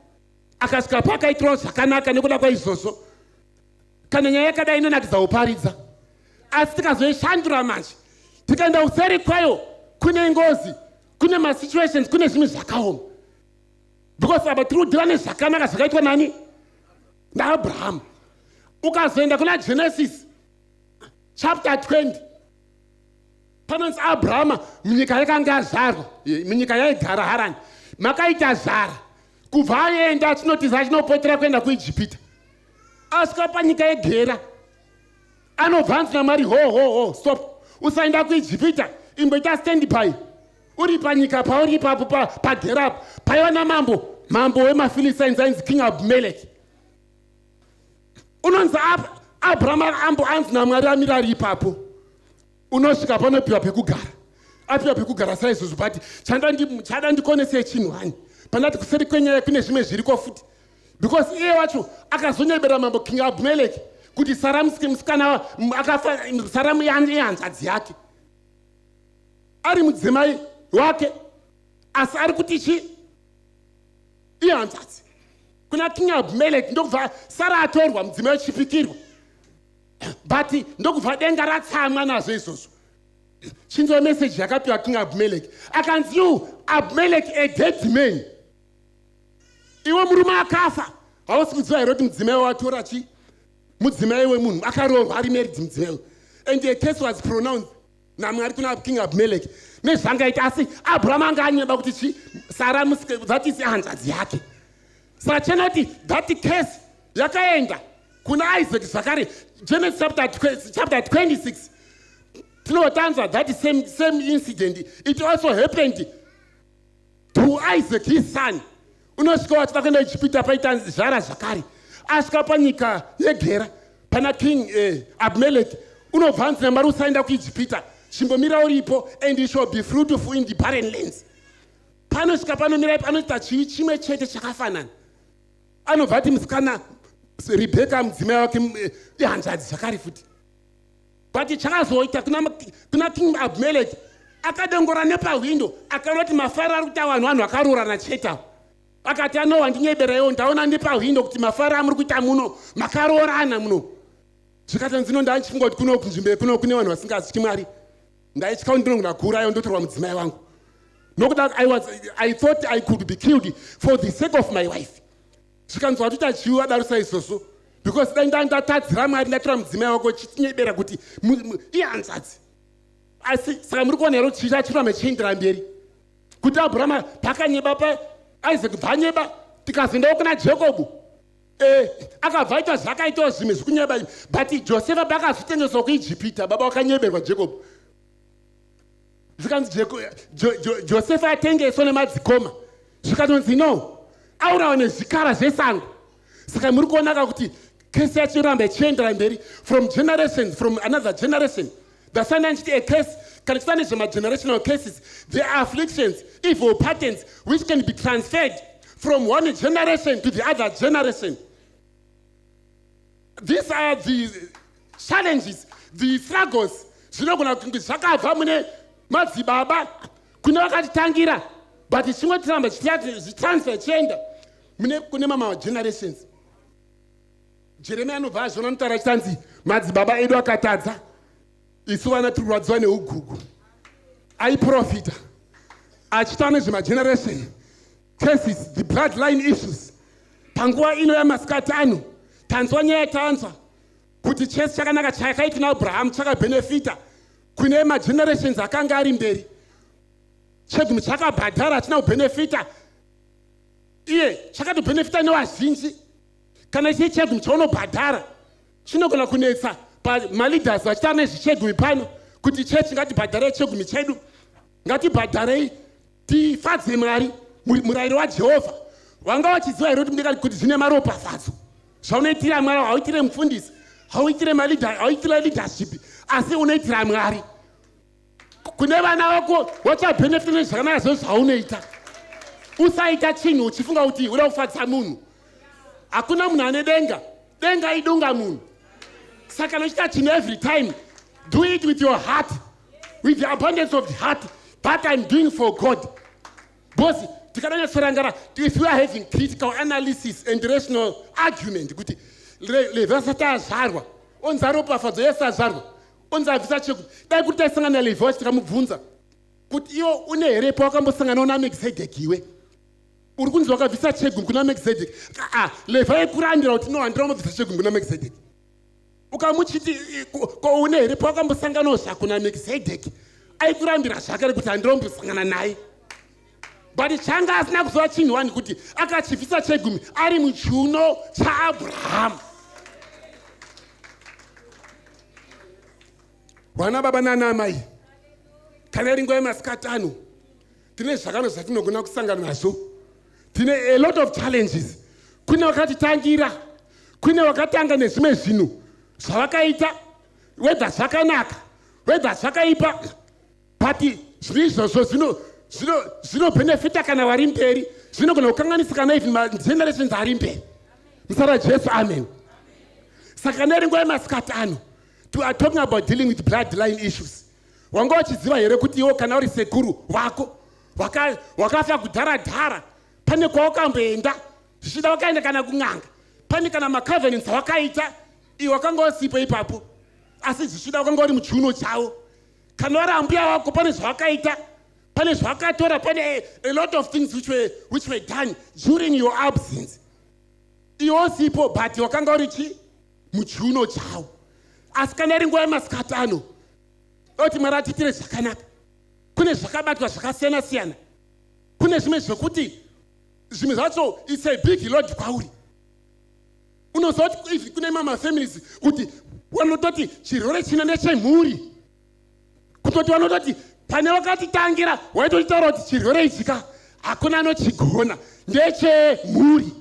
akasvika pakaitirwa zvakanaka nekuda kwaizvozvo. Kana nyaya yakadai inonakidza kuparidza asi tikazoishandura manje tikaenda useri kwayo kune ngozi kune masituations kune zvimwe zvakaoma because aba tiri kudhira nezvakanaka zvakaitwa nani naAbraham. Ukazoenda kuna Genesis chapter 20 panonzi Abraham munyika yakanga yazvarwa munyika yaigara Harani makaita zara kubva aenda achinotiza achinopotera kuenda kuIjipita asvika panyika yeGera anobva anzi naMwari ho stop usaenda kuIjipita imboita stand by uri panyika pauri ipapo paGera paiona mambo wemaFilistines ainzi King Abimelech. Unonzi Abraham anzi naMwari amira ari ipapo unosvika panopiwa pekugara apiwa pekugara saizvozvo but chada ndikonesei chinhu hani pandati kuseri kwenyaya kune zvimwe zviriko futi because iye wacho akazonyebera mambo King Abimelech kuti Sara musikana akafa Sara yehanzvadzi yake ari mudzimai wake asi ari kuti chi ihanzvadzi kuna King Abimelech ndokubva Sara atorwa mudzimai wechipikirwa but ndokubva denga ratsamwa nazvo izvozvo. Chinzwa message yakapiwa King Abimelech akanzi you Abimelech a dead man. Iwe murume akafa hausi kuziva here kuti mudzimai watora chi mudzimai wemunhu akaroorwa ari married mudzimai and a case was pronounced naMwari kuna King Abimelech nezvangaita asi Abraham anga anyeba kuti chi Sara that is hanzvadzi yake. Saka chenoti that case yakaenda kuna Isaac zvakare Genesis chapter 26 tinotanzwa that same incident it also happened to Isaac his son. Unosvika wachida kuenda kuIjipita paita zhara zvakare asvika panyika yeGera pana King Abimelech unobva anzi naMwari usaenda kuIjipita chimbomira uripo and you shall be fruitful in the barren lands. Panosvika panomira panoita chivi chimwe chete chakafanana anobva ati musikana Rebecca mudzimai wake ihanzvadzi zvakare futi but chakazoita kuna King Abimelech akadongora nepahwindo akaona kuti mafaro ari kuita vanhu akaroorana chete akati anowa ndinyeberayo ndaona nepahwindo kuti mafaro amuri kuita muno makaroorana muno zvikati nzino ndaichifunga kuti kuno kunzvimbo kuno kune vanhu vasingazvityi Mwari ndaitya kuti ndinogona kuurayo ndotorwa mudzimai wangu nokuda I thought I could be killed for the sake of my wife. Zvikanzwa kuti achiwa darusa izvozvo because dai ndatadzira Mwari ndatora mudzimai wako chitinyebera kuti ihanzvadzi asi saka muri kuona here kuti chichiramba chichiendera mberi kuti Abraham pakanyeba paIsaac bvanyeba tikazoendawo kuna Jacob akabvaita zvakaitawo zvimwe zvikunyeba, but Josefa pakazvitengeswa kuIjipita, baba wakanyeberwa Jacob. Zvikanzi Josefa atengeswa nemadzikoma, zvikanzi no, aurawa nezvikara zvesango. Saka muri kuonaka kuti kesi yacho iramba ichiendera mberi from generation, from another generation. Dasana nchiti a case, kana chiita nezvemagenerational cases, there are afflictions, evil patterns, which can be transferred from one generation to the other generation. These are the challenges, the struggles. Zvinogona kunge zvakabva mune madzibaba kune vakatitangira, but chingotiramba zvitransfer chienda kune mama generations. Jeremiah anobva azvona anotaura chitanzi madzibaba edu akatadza, isu vana tiri kurwadziwa neugugu. Aiprofita achitaura nezvemageneration cases, the bloodline issues. Panguva ino yamasikati ano tanzwa nyaya tanzwa kuti chese chakanaka chakaitwa naAbraham chakabenefita kune magenerations akanga ari mberi. Chegumi chakabhadhara achina kubenefita, iye chakatobenefita nevazhinji. Kana chii chegumi chaunobhadhara chinogona kunetsa pamaleaders vachitaura nezvechegumi pano kuti chechi ngatibhadharei chegumi chedu, ngatibhadharei tifadze Mwari, murayiro waJehovha. Wanga wachiziva here kuti zvine maropafadzo zvaunoitira Mwari, hauitire mufundisi, hauitire leadership, asi unoitira Mwari. Kune vana vako wachabenefita nezvakanaka zvose zvaunoita. Usaita chinhu uchifunga kuti uri kufadzisa munhu. Hakuna munhu ane denga, denga idunga munhu. Saka unochita chinhu every time, do it with your heart, with the abundance of the heart, that I'm doing for God. Boss, if you are having critical analysis and rational argument, kuti levasata azvarwa, onzaropafadzo yese azvarwa, onzabvisa chegumi. Dai kuti taisangana Levi tikamubvunza kuti iwo une here pawakambosanganawo naMelkizedeki iwe. Uri kunzi wakabvisa chegumi kuna Melkizedeki. Levi aikurandira kuti no, handina kumubvisa chegumi kuna Melkizedeki. Ukamuchiti ko une here pawakambosanganawo zvako naMelkizedeki, aikurambira zvakare kuti handina kumbosangana naye. But changa asina kuziva chinhu wani kuti akachivhisa chegumi ari muchiuno chaAbraham. Vana baba nana mai, kana iri nguva yemasikati ano, tine zvakano zvatinogona kusangana nazvo. Tine a lot of challenges. Kune vakatitangira, kune vakatanga nezvimwe zvinhu zvavakaita, whether zvakanaka, whether zvakaipa, but zviri izvozvo zvinobenefita kana vari mberi, zvinogona kukanganisika na even magenerations ari mberi. Musara Jesu, amen. Saka kana iri nguva yemasikati ano, we are talking about dealing with bloodline issues. Wanga wachiziva here kuti iwo kana uri sekuru wako wakafa kudhara-dhara, pane kwawakamboenda zvichida wakaenda kana kun'anga, pane kana macovenants wakaita iwe wakanga wasipo ipapo, asi zvichida wakanga uri muchiuno chavo. Kana wari ambuya wako pane zvawakaita, pane zvawakatora, pane a lot of things which were done during your absence. Iwe wasipo but wakanga uri muchiuno chavo. Asi kana iri nguva yemasikati ano, oti Mwari atiitire zvakanaka. Kune zvakabatwa zvakasiyana-siyana. Kune zvimwe zvekuti zvimwe zvacho it's a big load kwauri. Unoziva kuti kune mama families kuti vanototi chirwere chino ndechemhuri. Kutoti vanototi pane wakatitangira waitotaura kuti chirwere ichika hakuna anochigona, ndechemhuri.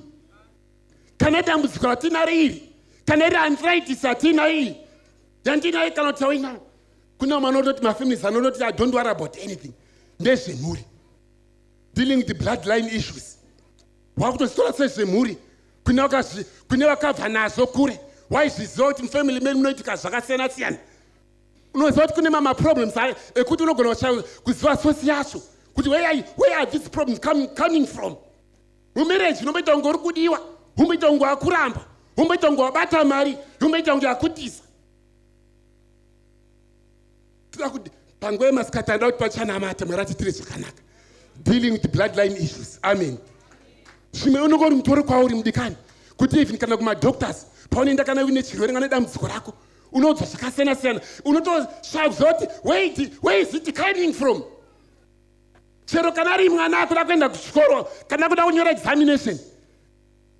Kana dambudziko ratinaro iri, kana iri arthritis atina iyi, dandinaye kana kuti awina. Kuna manototi mafamilies anototi I don't worry about anything, ndezvemhuri. Dealing with the bloodline issues. Wakutozitora sezvemhuri, kune vakabva nazvo kure. Waizviziva kuti mufamily medu munoitika zvakasiyana-siyana. Unoziva kuti kune mamaproblems ekuti unogona kuziva source yacho, kuti where are these problems coming from. Mumarriage unomboita kunge uri kudiwa, umboita kunge wakuramba, umboita kunge wabata mari, umboita kunge wakutisa. Panguva yemasikati anoda kuti pachanamata Mwari atiitire zvakanaka. Dealing with the bloodline issues. Amen. Zvimwe unongori mutori kwauri mudikani, kuti even kana kumadoctors paunoenda kana uine chirwere kana dambudziko rako, unodzwa zvakasiyana-siyana, unotosvakuziva kuti where is it coming from. Chero kana ari mwana akuda kuenda kuchikoro, kana kuda kunyora examination,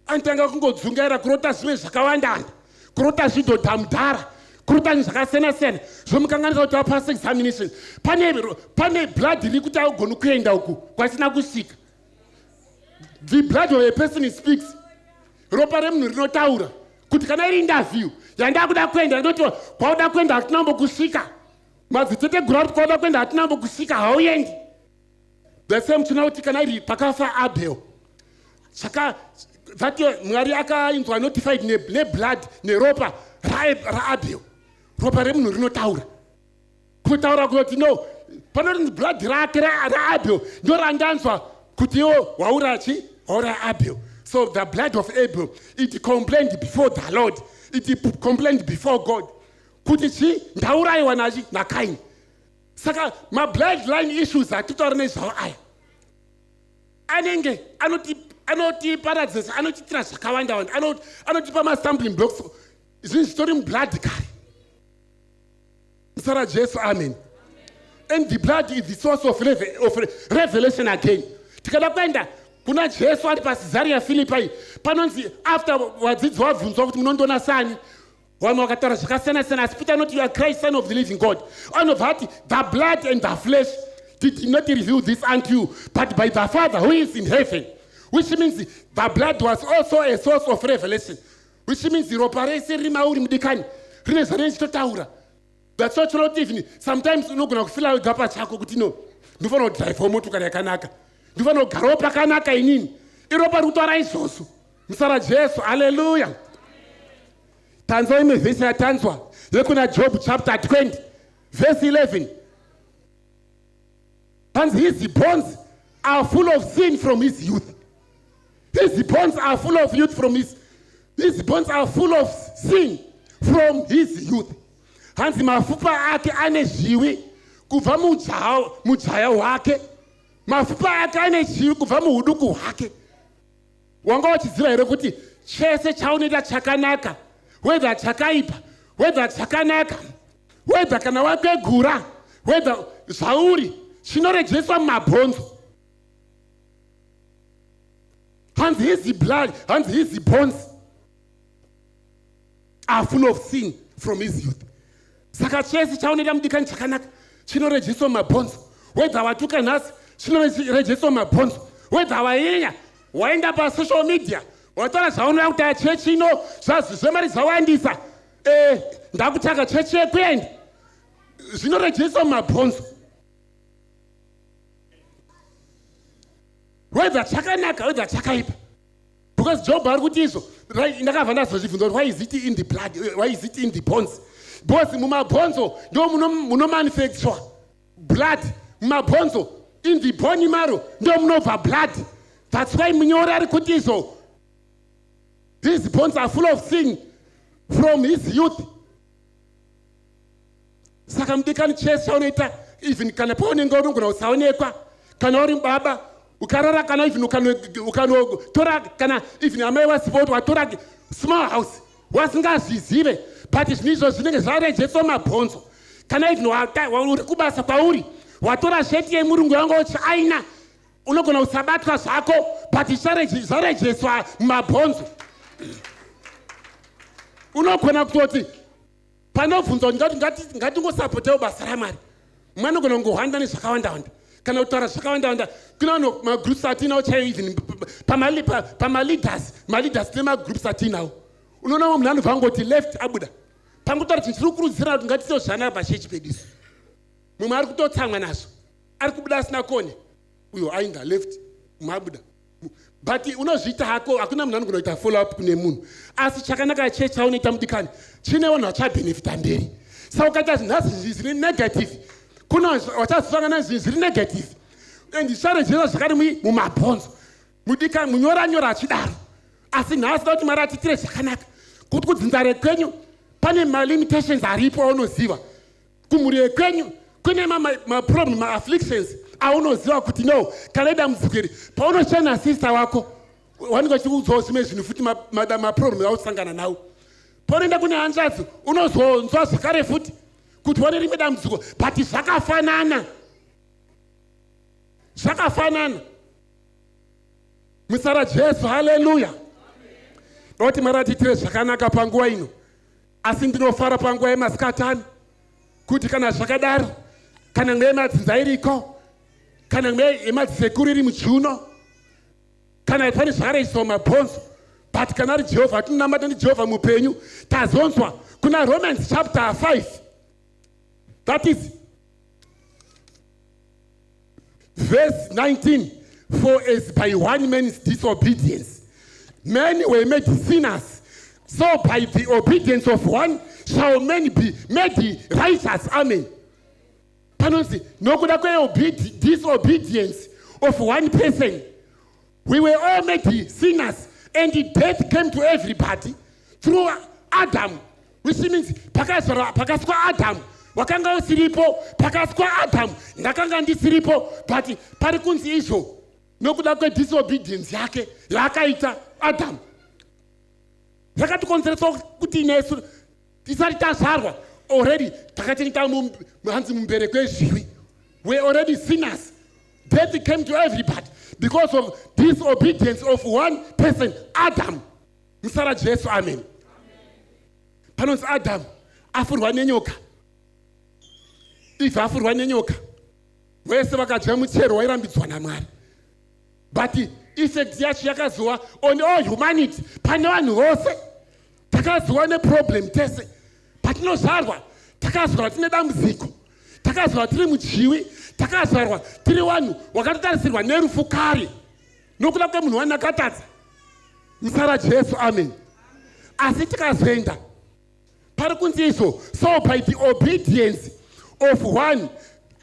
Antanga kungodzungaira kurota zvimwe zvakawandanda, kurota zvidhodha mudhara, kurota zvakasiyana-siyana zvomukanganisa kuti wapasa examination. Pane blood iri kuti augoni kuenda uku kwasina kusvika. The blood of a person speaks. Ropa remunhu rinotaura kuti kana iri interview yandakuda kuenda ndoti kwauda kuenda hatina kumbokusvika. Madzitetegura kuti kwauda kuenda hatina kumbokusvika hauendi. The same tinokuti kana iri pakafa Abel. Saka zati Mwari akainzwa notified neblood neropa raAbel. Ropa remunhu rinotaura. Kutaura kuti no, panoti blood rake raAbel ndorandanzwa kuti iwo waura Abel. So the blood of Abel, it complained before the Lord. It complained before God. Kuti chi ndauraiwa na Cain. Saka ma bloodline issues atitaura nezvawo aya. Anenge anoti paradise, anotitira zvakawanda, anotipa ma stumbling blocks. Zvinhu zvitori mublood kare. Sara Jesu, amen. And the blood is the source of revelation again. Tikada kwenda kuna Jesu ari paCaesarea Philippi, panonzi after wadzidzi wabvunzwa kuti munondoona sani, vanhu vakataura zvakasiyana-siyana, asi Peter anoti you are Christ, Son of the living God. Anobva ati the blood and the flesh did not reveal this unto you, but by the Father who is in heaven. Which means the blood was also a source of revelation. Which means ropa rese riri mauri mudikani rine zvarinechitotaura. That's why not even sometimes unogona kufila wega pachako kuti no, ndinofanira kudhiraivha motokari yakanaka, ndinofanira kugarawo pakanaka inini. Iropa rikutaura izvozvo. Musara Jesu, haleluya. Tanzwa imwe vhesi yatanzwa yekuna Job chapter 20 verse 11. And his bones are full of sin from his youth. His bones are full of youth from his bones are full of sin from his youth. Hanzi mafupa ake ane zviwi kubva mujaya hwake. Mafupa ake ane zviwi kubva muhuduku hwake. Wanga wachiziva here kuti chese chaunoita chakanaka, whether chakaipa, whether chakanaka, whether kana wakwegura, whether zvauri chinorejeswa mumabhonzo. Hanzi his blood, hanzi his bones are full of sin from his youth. Saka chese chaunoita mudikani chakanaka chinorejeswa mumabhonzo. Whether watuka nhasi chinorejeswa mumabhonzo. Whether wayenya waenda pasocial media wataura zvaunoda kuti chechi ino zvemari zvawandisa, ndakutsvaka chechi yekuenda, zvinorejeswa mumabhonzo. Whether chakanaka, whether chakaipa. Because Job ari kuti izvo ndakabva ndazozvibvunza kuti why is it in the blood, why is it in the bones? Because mumabhonzo ndo munomanufacture blood. Mumabhonzo, in the bone marrow ndo munobva blood. That's why munyori ari kuti izvo these bones are full of sin from his youth. Saka mudikani chese chaunoita, even kana paunenge unogona kusaonekwa, kana uri baba ukarara, kana even ukanotora, kana even amai wasipo kuti watora small house wasingazvizive, but zvinhu izvo zvinenge zvarejeswa mabhonzo. Kana even uri kubasa kwauri watora sheti yemurungu yanga uchi aina, unogona kusabatwa zvako, but zvarejeswa mumabhonzo. Unogona kutoti panobvunzwa kuti ngatingosapotewo basa raMwari, mwana unogona kungohwanda nezvakawanda-wanda, kana kutaura zvakawanda-wanda. Kuna magroups atinawo chaiwo, even pamaleaders nemagroups atinawo, unoona munhu anobva angoti left abuda, pangotaura kuti tiri kukurudzira kuti ngatisewo zvanaka pachechi pedu isu. Mumwe ari kutotsamwa nazvo, ari kubuda asina kone, uyo ainda left, mumwe abuda. But unozviita hako, hakuna munhu anogona kuita follow up kune munhu. Asi chakanaka chechi chaunoita mudikani chine vanhu vachabenefita mberi. Saka ukaita zvinhu zviri negative, kuna wachazosangana zvinhu zviri negative, and zvicharejeswa zvakare mumabhonzo. Mudikani munyora achidaro, asi nhasi da kuti Mwari atitire zvakanaka, kuti kudzinza kwenyu pane malimitations aripo aunoziva. Kumhuri yekwenyu kune maproblem, ma-afflictions aunoziva kuti no, kana dambudziko iri paunoshana sister wako wanenge achiudzawo zvimwe zvinhu futi maproblem ausangana nawo. Paunoenda kune hanzvadzi unozonzwa zvakare futi kuti wane rimwe dambudziko, but zvakafanana. Musara Jesu, haleluya. oti maratitire zvakanaka panguva ino, asi ndinofara panguva yemasikatani kuti kana zvakadaro, kana mweya yemadzinza iriko, kana mweya yemadzisekuru iri muchiuno, kana pane zvakareiswa mumabhonzo, but kana ari Jehovha, tinonamata ndiJehovha mupenyu, tazonzwa kuna Romans chapter 5, that is verse 19, for as by one man's disobedience many were made sinners, so by the obedience of one shall many be made righteous. Amen. Panonzi, nokuda kwe disobedience of one person, we were all made sinners, and the death came to everybody through Adam, which means pakaswa Adam wakanga usiripo, pakaswa Adam ndakanga ndisiripo, but pari kunzi izvo nokuda kwe disobedience yake yakaita Adam yakatikonzeresa kuti nesu tisati tazvarwa already takatenita hanzi mumbereko wezvivi, we already sinners. Death came to everybody because of disobedience of one person, Adam. Msara Jesu, amen. Panonzi Adam afurwa nenyoka. If afurwa nenyoka, wese vakadya muchero wairambidzwa naMwari. But effect yacho yakazowa on all humanity. Pane vanhu vose takazowa neproblem tese. Patinozvarwa takazvarwa tine dambudziko, takazvarwa tiri muchiwi, takazvarwa tiri vanhu vakatotarisirwa nerufu kare nokuda kwemunhu wanakatadza. Msara Jesu, amen. Asi tikazoenda pari kunzi izvo, so by the obedience of one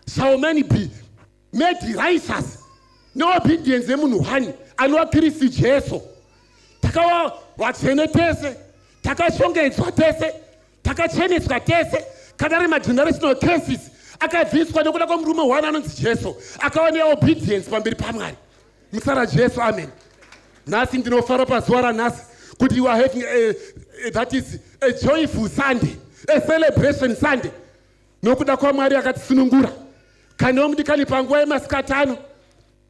shall many be made righteous. Neobedience yemunhu one anova Kristu Jesu, takawa vatsvene tese, takashongedzwa tese, takacheneswa tese, kana ari magenerational cases akabviswa nokuda kwemurume one anonzi Jesu, akawa neobedience pamberi paMwari. Msara Jesu, amen. Nhasi ndinofara pazuva ranhasi kuti you are having that is a joyful Sunday, a celebration Sunday, nokuda kwaMwari akatisunungura. Kana mudikani panguva yemasikatano,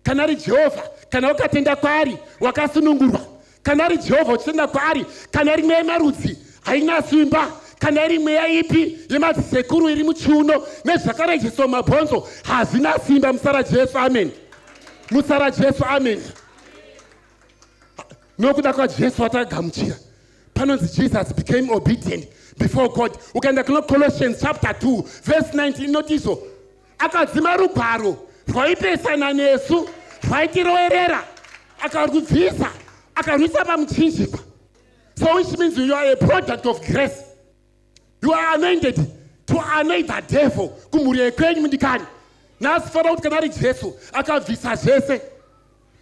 kana ari Jehovha, kana wakatenda kwaari wakasunungurwa, kana ari Jehovha uchitenda kwaari, kana ari mweya yemarudzi haina simba, kana ari mweya ipi yemadzisekuru iri muchiuno nezvakarejeswa mumabhonzo hazvina simba. Musara Jesu, amen. Musara Jesu, amen. Nokuda kwaJesu watagamuchira, panonzi Jesus became obedient before God. Ukaenda kuna Colossians chapter 2 verse 19, notiso akadzima rugwaro rwaipesana nesu rwaitiroerera akarubvisa akarwisa pamuchinjikwa. So which means you are a product of grace. You are anointed to anoint the devil kumhuri yekwenyu mundikani. Nhasi fara kuti kana ari Jesu akabvisa zvese,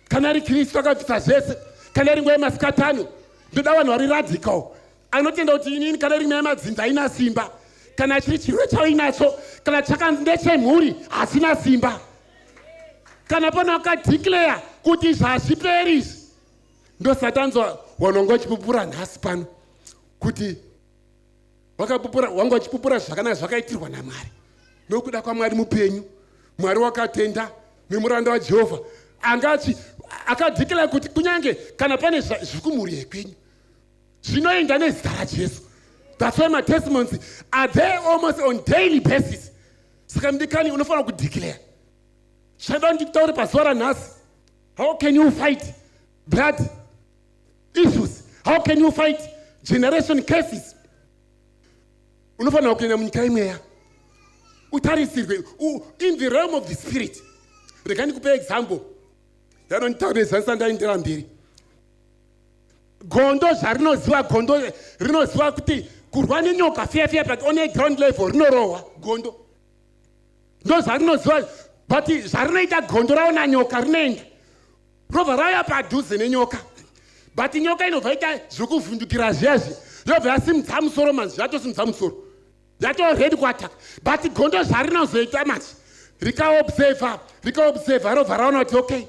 kana ari Kristu akabvisa zvese, kana ari nguva yemasikatano ndoda vanhu vari radical anotenda kuti inini kana iri mweya yemadzinza haina simba, kana chiri chirwere chainacho, kana chakanzi ndechemhuri hasina simba, kana pana wakadeclare kuti zvazviperi izvi. Ndosatanzwa wanonga uchipupura nhasi pano kuti wanga uchipupura zvakanaka zvakaitirwa naMwari nokuda kwaMwari mupenyu, Mwari wakatenda nemuranda waJehovha angachi akadeclare kuti kunyange kana pane zvikumhuri yekwenyu zvinoenda nezita raJesu. That's why my testimonies are there almost on daily basis. Saka mudikani unofanira kudeclare. Zvada ndikutaure pazuva ranhasi, how can you fight blood issues? How can you fight generation cases? Unofanira kuenda munyika imweya utarisirwe in the realm of the spirit. Rega ndikupe example yanonditaurezanisa ndaendera mberi. Gondo zvarinoziva, gondo rinoziva kuti kurwa nenyoka fiya but on a ground level rinorohwa gondo. Ndo zvarinoziva, but zvarinoita gondo raona nyoka rinoenda robva rauya padhuze nenyoka, but nyoka inobva ita zvokuvhundukira zvezvi yobva yasimudza musoro, manzi yatosimudza musoro, yatoredi kuataka. But gondo zvarinozoita mati rikaobserva robva raona kuti okay,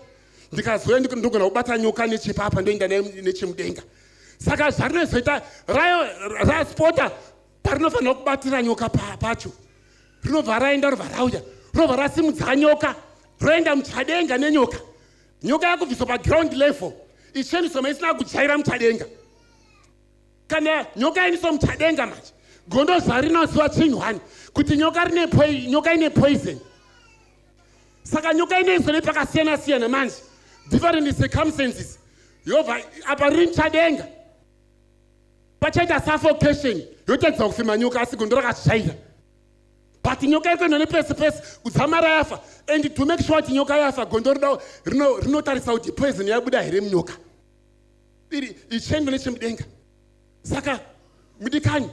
ndikazouya ndogona kubata nyoka nechepapa ndoenda nechemudenga. Saka zvarinozoita raspota parinofanira kubatira nyoka pacho, rinobva raenda robva rauya robva rasimudza nyoka roenda muchadenga nenyoka. Nyoka yakubviswa paground level ichendiswa maisina kujaira muchadenga. kana nyoka iniso mchadenga manje gondo zarinoziwa chinhwani kuti nyoka ine poison saka nyoka inoizwa nepakasiyana manje different circumstances yobva apa riri mchadenga pachaita suffocation yotedza kufema nyoka asi gondo rakazvaira but nyoka ikoino nepesi kudzamara yafa and to make sure kuti nyoka yafa gondo rinotarisa kuti poison yabuda here munyoka ichendo nechemudenga saka mudikani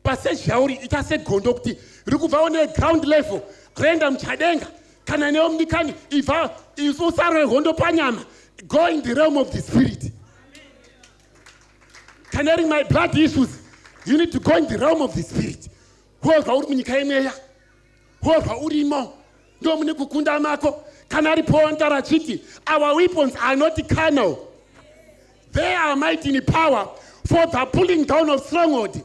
paseji yauri ita segondo kuti riri kubvawo neground level kuenda muchadenga kana newo mudikani ibva usarwe hondo panyama go in the realm of the spirit. Carrying my blood issues, you need to go in the realm of the spirit. Our weapons are not carnal. They are mighty in power for the pulling down of stronghold,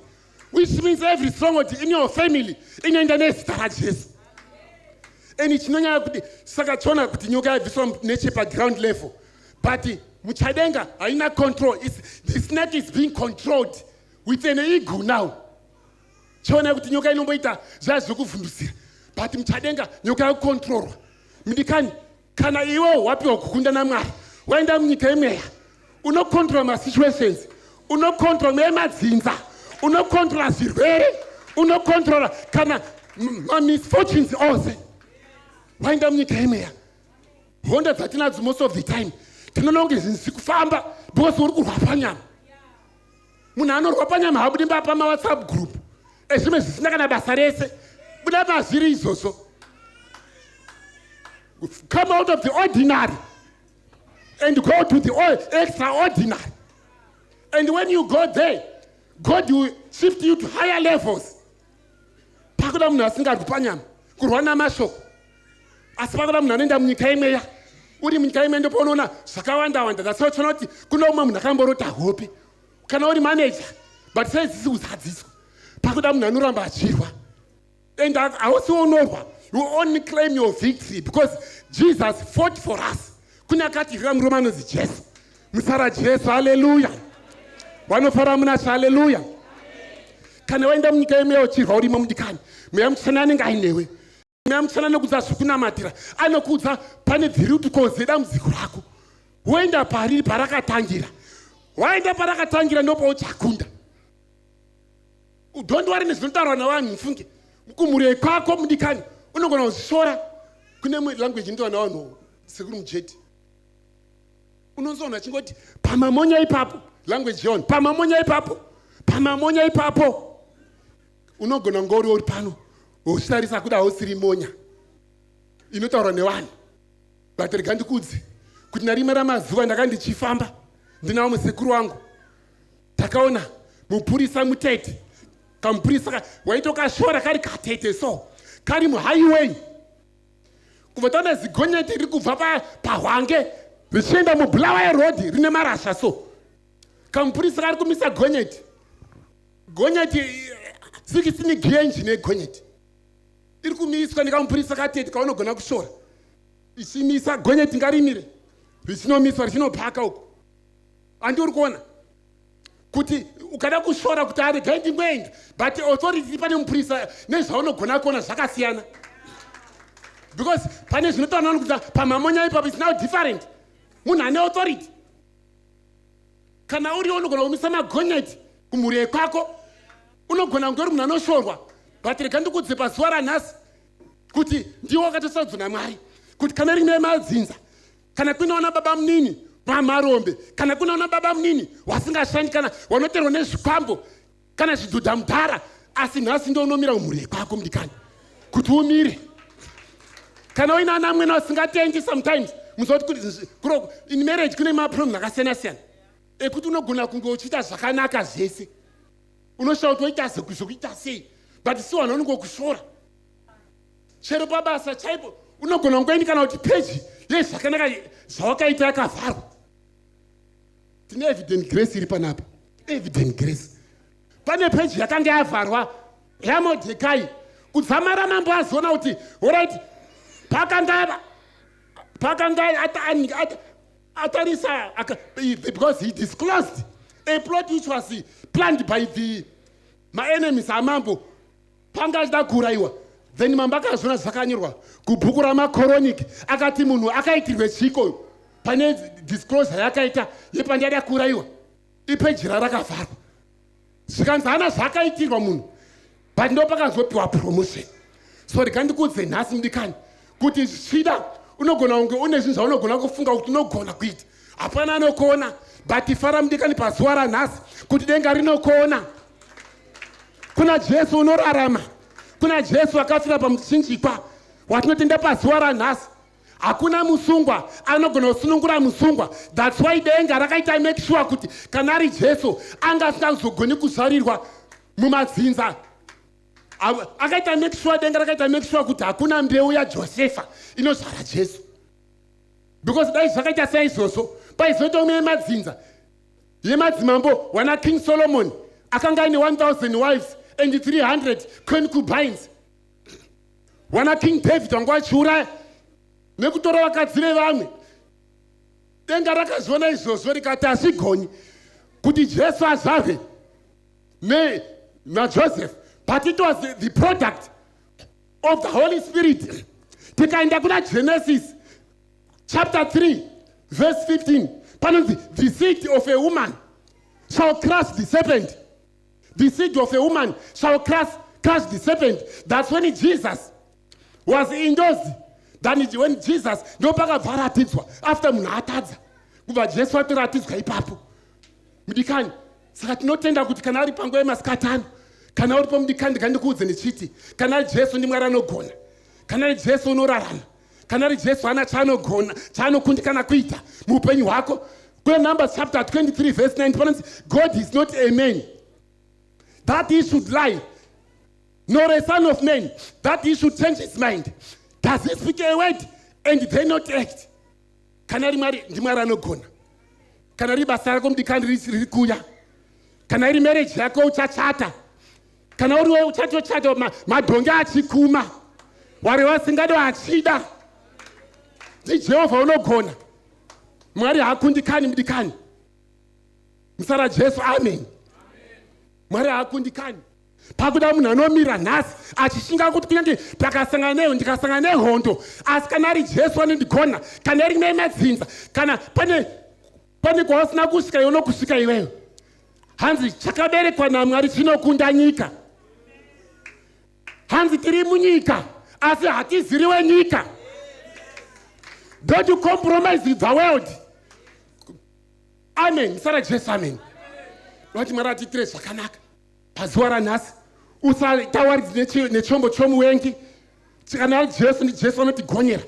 which means every stronghold in your family, in the next stages. And it's not Sakachona Kutinyoka from nature at ground level. But Muchadenga are in a control. The snake is being controlled with an ego now. Chona Kutinyoka no waiter, Zazuku Fundusi. But Muchadenga, you can control. Midikan, Kana Iwo, Wapi Kundanama, when them came here. Uno control my situations. Uno control me Zinza. Uno control Sirve. Uno control Kana my misfortunes also. When them came here. Wonder that most of the time. Tino longe sikufamba because uri kurwapanya. Munhu anorwapanya mahabudi pa ma WhatsApp group. Ezvimwe zvisina kana basa rese. Buda mazviri izvozvo. Come out of the ordinary and go to the extraordinary. And when you go there, God will shift you to higher levels. Pakuda munhu asingarwapanya kurwana mashoko. Asi pakuda munhu anoenda munyika imeya. Uri munyika imwe ndopoona zvakawanda dasautsona kuti kuno umwe munhu akamborota hope kana uri manager but saizisi kuzadziso pakuda munhu anoramba achirwa and hausiwo unorwa you only claim your victory because Jesus fought for us. Kune akati rira murume anonzi Jesu musara Jesu haleluya vanofara muna haleluya kana waenda munyika imwe uchirwa urimo mudikani mweya mutsvene anenge ainewe mweya nokudza zvikunamatira anokudza pane dziri kuti kozeda muziko rako woenda pariri parakatangira waenda parakatangira ndopauchakunda don't worry nezvinotaurwa navanhu mufunge kumurei kwako mudikani unogona kuzvishora kune language inotaurwa navanhu sekuri mujeti unonzona chingoti pamamonya ipapo language yonu pamamonya ipapo unogona ngori uri pano ushitarisa kuda hausiri monya inotaurwa nevanhu but rega ndikudze kuti narimwe ramazuva ndakandichifamba ndinawo musekuru wangu takaona mupurisa mutete kamupurisa waitokashora kari katete so kari muhighway kubva taona zigonyeti riri kubva pahwange richienda mubulawayo road rine marasha so kamupurisa kari kumisa gonyeti 16 genji negonyeti iri kumiswa nekamupurisa katete kaunogona kushora ichimisa gonyeti ngarimire richinomiswa richinopaka uko handi uri kuona kuti ukada kushora kuti aregai ndingoenda but authority pane mupurisa nezvaunogona kuona zvakasiyana because pane zvinotaura kuti pamamonya ipapo is now different munhu ane authority kana uriwo unogona kumisa magonyeti kumhuri kwako unogona kunge uri munhu anoshorwa but rega ndikudze pazuva ranhasi kuti ndiwo wakatosaudzwa naMwari kuti kana rine madzinza kana kunoona baba munini pamarombe kana kunoona baba munini wasingashandi kana wanoterwa nezvikwambo kana zvidhudha mudhara asi nhasi ndo unomira kumhuri kwako mudikani kuti umire kana uina ana amwena usingatendi sometimes muzoti kuti in marriage kune maproblem akasiyana-siyana ekuti unogona kunge uchiita zvakanaka zvese unoshaura kuti woita zvokuita sei but si wanhu unongokushora chero pabasa chaipo unogona kungoendi kana kuti peji yezvakanaka zvawakaita yakavharwa tine evident grace iri panapa evident grace pane peji yakanga yavharwa yaModhekai kudzamara mambo azoona kuti alright pakanga atarisa because he disclosed a plot which was planned by my enemies amambo panga achida kuuraiwa. Then mambo akazviona zvakanyorwa kubhuku ramakoroniki akati munhu akaitirwe chiko pane disclosure yakaita yepandada kuuraiwa ipejira rakavharwa. Zvikanzi hana zvakaitirwa munhu but ndo pakazopiwa promotion. So ndikandikudze nhasi mudikani kuti zvichida unogona kunge une zvinhu zvaunogona kufunga kuti unogona kuita. Hapana anokuona but fara mudikani pazuva ranhasi kuti denga rinokuona. Kuna Jesu unorarama, kuna Jesu akafira pamuchinjikwa watinotenda pazuva ranhasi. Hakuna musungwa anogona kusunungura musungwa. That's why denga rakaita make sure kuti kana ari Jesu anga asingazogoni kuzvarirwa mumadzinza. Akaita make sure denga rakaita make sure kuti hakuna mbeu yaJosefa inozvara Jesu. Because dai zvakaita saizvozvo paizoita umwe yemadzinza yemadzimambo wana King Solomon akanga ine 1000 wives and 300 concubines. Wana King David wanga achiuraya nekutora vakadzi vevamwe. Denga rakazviona izvozvo rikati hazvigoni kuti Jesu azvave naJoseph, but it was the product of the Holy Spirit. Tikaenda kuna Genesis chapter 3 verse 15 panonzi the seed of a woman shall crush the serpent. The seed of a woman shall crush the serpent. That's when Jesus was endorsed. Then when Jesus ndopakabvaratidzwa after munhu atadza kubva Jesu atoratidzwa ipapo. Mudikani, saka tinotenda kuti kana ari panguva yemasikatano, kana uripo mudikani ndikandikuudze ndichiti kana ari Jesu ndimwari anogona, kana ari Jesu unorarama, kana ari Jesu ana chaanogona chaanokundikana kuita muupenyu hwako. Kune Numbers chapter 23 verse 9 panonzi God is not a man that he should lie, nor a son of man that he should change his mind. Does he speak a word and they not act? Kana ari Mwari ndimwari anogona. Kana ari basa rako mudikani riri kuya, kana iri marriage yako uchachata, kana uriwe uchatochata madhonge achikuma, wari wasingado achida, ndiJehovha unogona. Mwari haakundikani mudikani. Musara Jesu, amen. Mwari haakundikani. Pakuda munhu anomira nhasi achishinga kuti kunyange takasangana ndikasangana nehondo, asi kana ari Jesu anondigona, kana iri nemadzinza, kana pane kwausina kusvika iwe unokusvika iwewe. Hanzi chakaberekwa naMwari chinokunda nyika. Hanzi tiri munyika asi hatiziriwe nyika. Don't you compromise with the world. Amen. Musara Jesu, amen. Vati Mwari atitire zvakanaka pazuva ranhasi. Usatawaridze nechombo chomuvengi. Kana ari Jesu ndiJesu anotigonyera.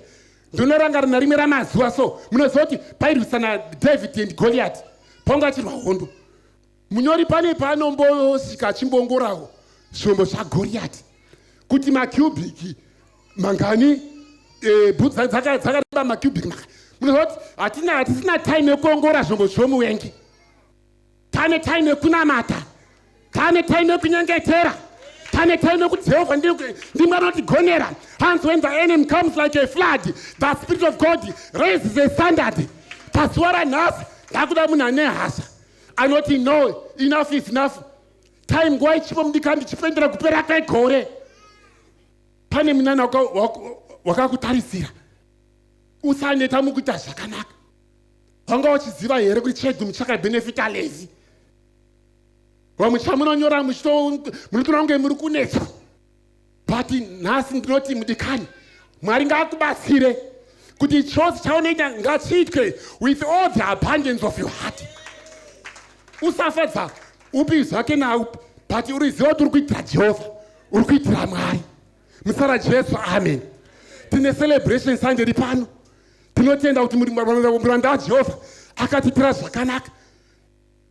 Ndinorangarira narimwe ramazuva so munoziva kuti pairwisana David and Goliath panga achirwa hondo. Munyori pane panombosvika achimbongorawo zvombo zvaGoriathi kuti macubic mangani bhutsi dzakareba macubic manga. Munoziva kuti hatisina time yekuongora zvombo zvomuvengi. Tane time yekunamata, tane time yekunyengetera, tane time yekuti Jehovha ndimwari anotigonera. Hands when the enemy comes like a flood, the Spirit of God raises a standard. Pazuva ranhasi ndakuda munhu ane hasha anoti no, enough is enough. Time nguva ichipo mudikani ndichipendera kupera kwegore. Pane munana wakakutarisira usaneta mukuita zvakanaka. Wanga uchiziva here kuti chegumi chakabenefita lezi. Vamwe chamunonyora munotora kunge muri kunetswa. But nhasi ndinoti mudikani, Mwari ngaakubatsire kuti chose chaunoita ngachiitwe with all the abundance of your heart. Usafadza upi zvake naupi, but uriziva kuti uri kuitira Jehovha, uri kuitira Mwari. Musara Jesu, amen. Tine celebration Sunday ripano. Tinotenda kuti muranda waJehovha akatitira zvakanaka.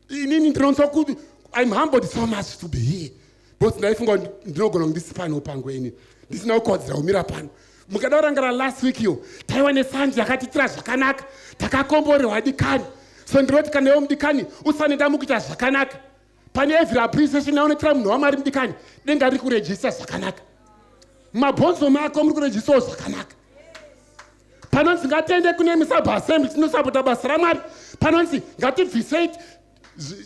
Inini ndinonzwa kuti I'm humbled so much to be here. But ndaifunga ndinogona kundisi pano pangweni. Ndisina kukodzera kumira pano. Mukadaurangara last week yo, taiwa neSunday yakatitira zvakanaka. Takakomborerwa dikani. So ndinoti kana iwe mudikani usanenda mukuita zvakanaka. Pane every appreciation yaunotira munhu waMwari mudikani, denga riri kurejista zvakanaka. Mabhonzo mako muri kurejista zvakanaka. Panonzi ngatiende kune misabha assembly tinosapota basa raMwari. Panonzi ngativhisate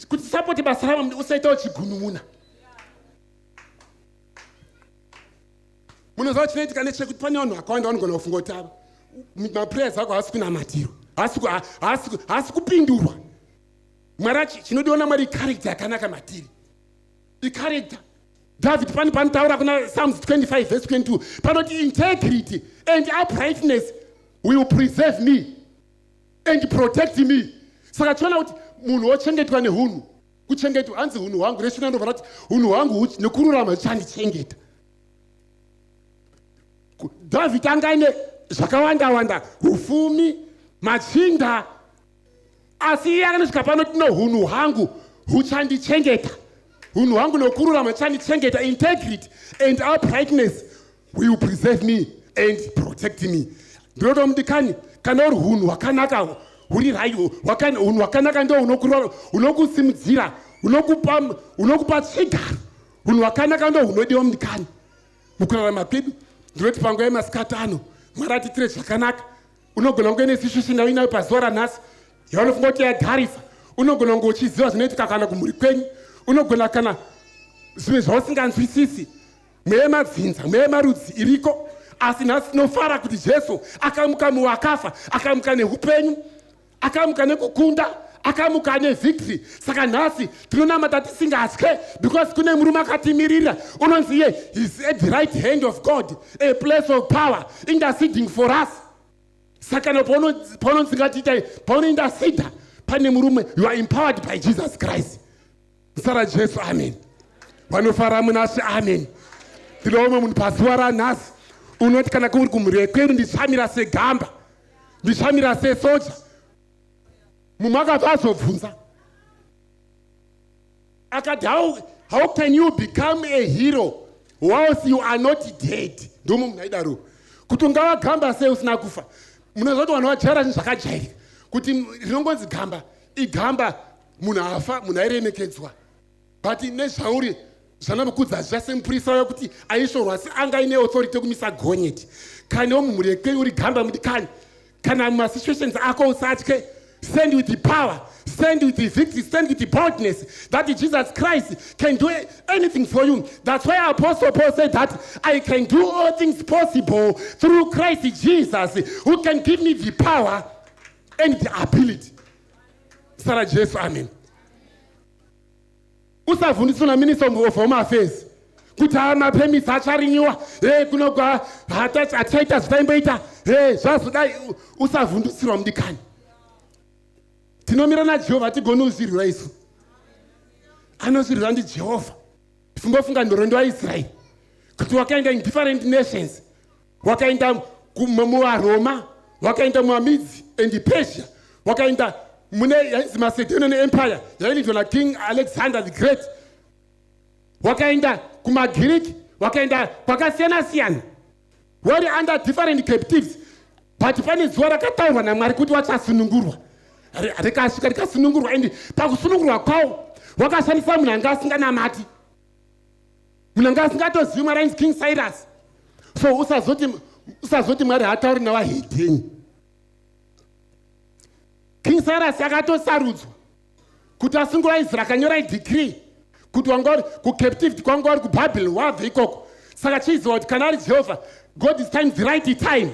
kuti sapoti basa ravo usaitawo chigunun'una. Munozva chinoitika nechekuti pane vanhu vakawanda vanogona kufunga kuti ava maprayers ako haasi kunamatiro, haasi kupindurwa. Mwari chinodiona Mwari character yakanaka matiri. Character. David panotaura kuna Psalms 25 verse 22 panoti integrity and uprightness will preserve me and protect me. Saka tiona kuti munhu ochengetwa neunhu, kuchengetwa hanzi unhu hwangu, reshina ndobva rati unhu hwangu nekururama zvichandichengeta. David anga ane zvakawanda-wanda, ufumi, machinda, asi iye akanosvika panoti no, unhu hwangu huchandichengeta. Unhu hwangu nokururama zvichandichengeta. Integrity and uprightness will preserve me and protect me. Ndinoto mudikani, kana uri unhu hwakanaka, uri unhu hwakanaka ndo unokusimudzira, unokupa chigaro. Unhu hwakanaka ndo hunodiwa mudikani. Mukurarama kwedu ndinoti panguva yemasikati ano Mwari atitire zvakanaka. Unogona kunge nesituation yainayo pazuva ranhasi yaunofunga kuti yagarisa. Unogona kunge uchiziva zvinoitika kana kumhuri kwenyu. Unogona kana zvimwe zvausinganzwisisi, mweya yemadzinza, mweya yemarudzi iriko. Asi nhasi tinofara kuti Jesu akamuka muvakafa, akamuka neupenyu, akamuka nekukunda, akamuka nevictory. Saka nhasi tinonamata tisingatye because kune murume akatimirira. Unonzi iye is at the right hand of God, a place of power, interceding for us. Saka paunointerceda pane murume, you are empowered by Jesus Christ. Sara Jesu, amen. Vanofara munasi, amen. Tinoona munhu pazuva ranhasi unoti kana kuri kumhuri kwedu ndichamira segamba, ndichamira sesoja. Mumwe akabva azobvunza akati, how can you become a hero whilst you are not dead? Ndomo munhu aidaro kuti ungavagamba sei usina kufa. Munozoti vanhu vajaira zvinhu zvakajairika kuti rinongonzi gamba igamba, munhu afa, munhu airemekedzwa. But nezvauri zvanamukudza zvichasemuprista wekuti aishorwa se anga ine authority yokumisa gonyeti. Kana mumhuri yekwenyu uri gamba mudikani, kana mumasituations ako usatye, stand with the power, stand with the victory, stand with the boldness that Jesus Christ can do anything for you. That's why Apostle Paul said that I can do all things possible through Christ Jesus, who can give me the power and the ability. Sarah Jesus, amen. Usavundiswa na Minister of Home Affairs kuti mapemisi acharinyiwa, kunogwa achaita zvitaimboita, zvazodai. Usavundisirwa mudikani. Tinomira naJehovha tigone kuzvirwira isu. Anozvirwira ndiJehovha. Fungofunga ndorondo waIsraeri kuti wakaenda in different nations, wakaenda muvaroma, wakaenda muamidzi and Persia, wakaenda mune yainzi Macedonian Empire yailidwa naKing Alexander the Great, wakaenda kumagiriki, wakaenda kwakasiyana-siyana. Wari under different captives, but pane zuva rakataurwa naMwari kuti vachasunungurwa. Rikasvika rikasunungurwa, and pakusunungurwa kwawo wakashandisa munhu anga asinganamati, munhu anga asingatozivi Mwari ainzi King Cyrus. So usazoti Mwari haatauri navahedenyi. King Cyrus akatosarudzwa kuti asungura Israel, akanyora decree kuti wanga kucaptivity kwanga vari kuBhabhiloni wabve ikoko. Saka chiziva kuti kana ari Jehovha, God is time, the right time.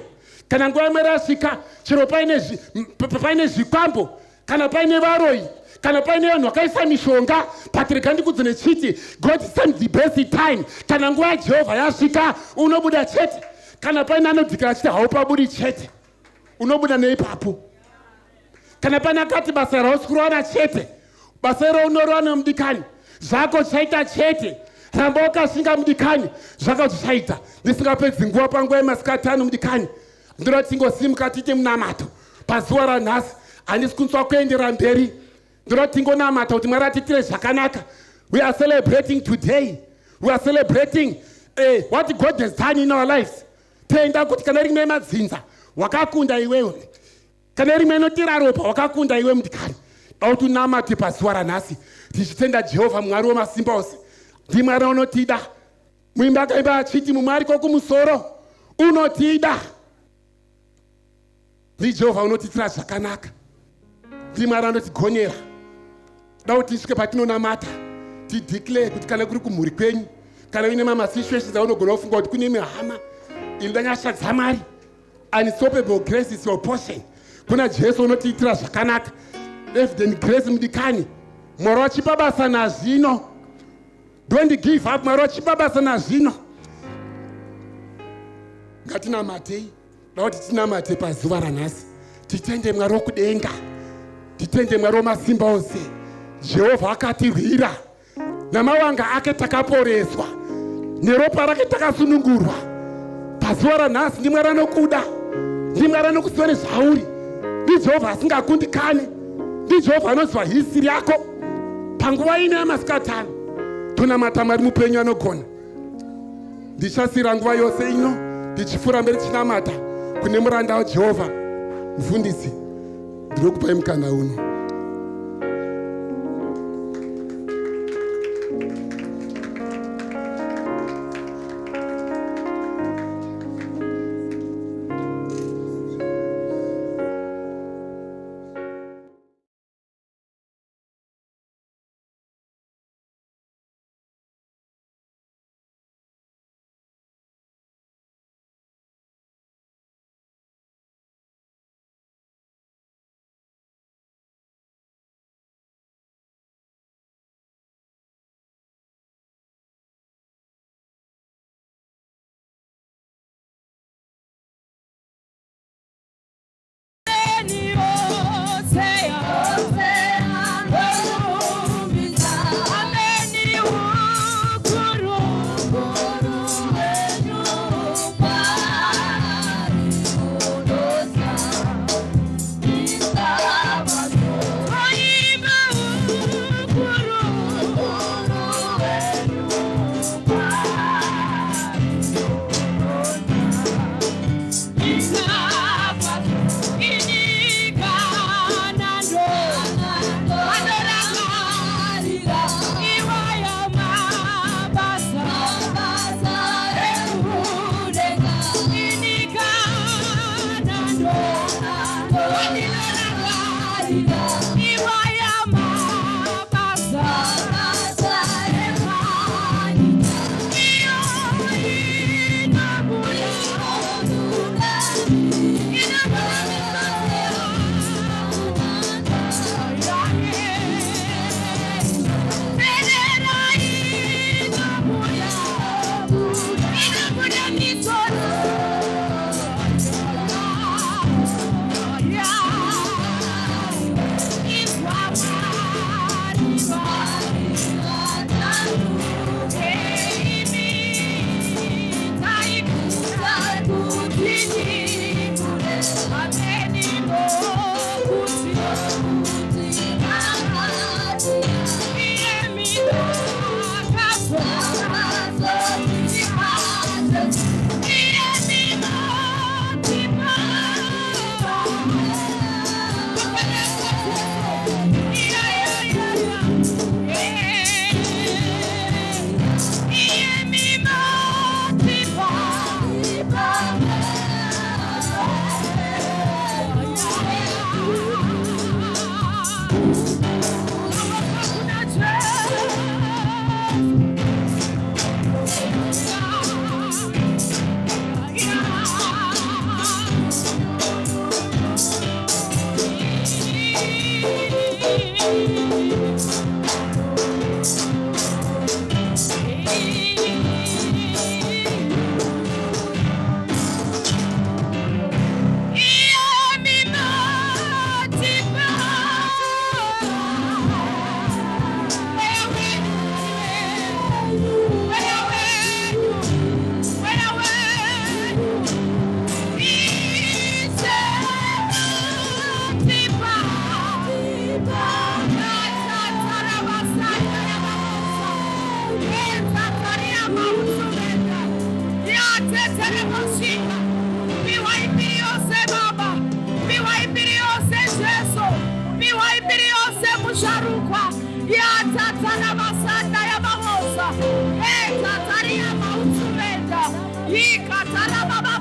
Kana nguva imwe rasvika, chero paine zvikwambo, kana paine varoyi, kana paine vanhu vakaisa mishonga, patirega ndikudze nechiti God is time, the best time. Kana nguva yaJehovha yasvika, unobuda chete. Kana paine anodhikira achiti haupabudi chete, unobuda neipapo. Kana pane akati basa rausikurwana chete, basa iro unorwa nemudikani, zvako zvichaita chete. Ramba wakashinga mudikani, zvako zvichaita. Ndisingapedzi nguva panguva yemasikati ano mudikani, ndinoti tingosimuka tiite munamato pazuva ranhasi. Handisi kunzwa kuendera mberi, ndinoti tingonamata kuti Mwari atitire zvakanaka. We are celebrating today. We are celebrating what God has done in our lives. Tenda kuti kana rimwe madzinza wakakunda iwewe, kana rimwe inotira ropa wakakunda iwe mudikani. Dauti unamate pazuva ranhasi tichitenda Jehovha Mwari wemasimba ose. Ndimwari unotida. Muimbi akaimba achiti muMwari kokumusoro unotida. NdiJehovha unotitira zvakanaka. Ndimwari anotigonyera. dauti isvike patinonamata tideclare kuti kana kuri kumhuri kwenyu kana uine mamasituations aunogona kufunga kuti kune mihama inoda nyasha dzaMwari unstoppable grace is your portion. Kuna Jesu unotiitira zvakanaka. Evident grace mudikani. Mwari wachipa basa nazvino. Don't give up. Mwari wachipa basa nazvino. Ngatinamatei. Dauti tinamate pazuva ranhasi. Titende Mwari wokudenga. Titende Mwari wamasimba ose. Jehovha akatirwira. Namawanga ake takaporeswa. Neropa rake takasunungurwa. Pazuva ranhasi ndiMwari anokuda. NdiMwari anokusore zvauri. NdiJehovha asingakundikane. NdiJehovha anozwa history yako. Panguva ine yamasikatani tonamata Mwari mupenyu anogona. Ndichasira nguva yose ino ndichifura mberi chinamata kune muranda waJehovha mufundisi. Ndiri kupai mukana uno. Ikatara baba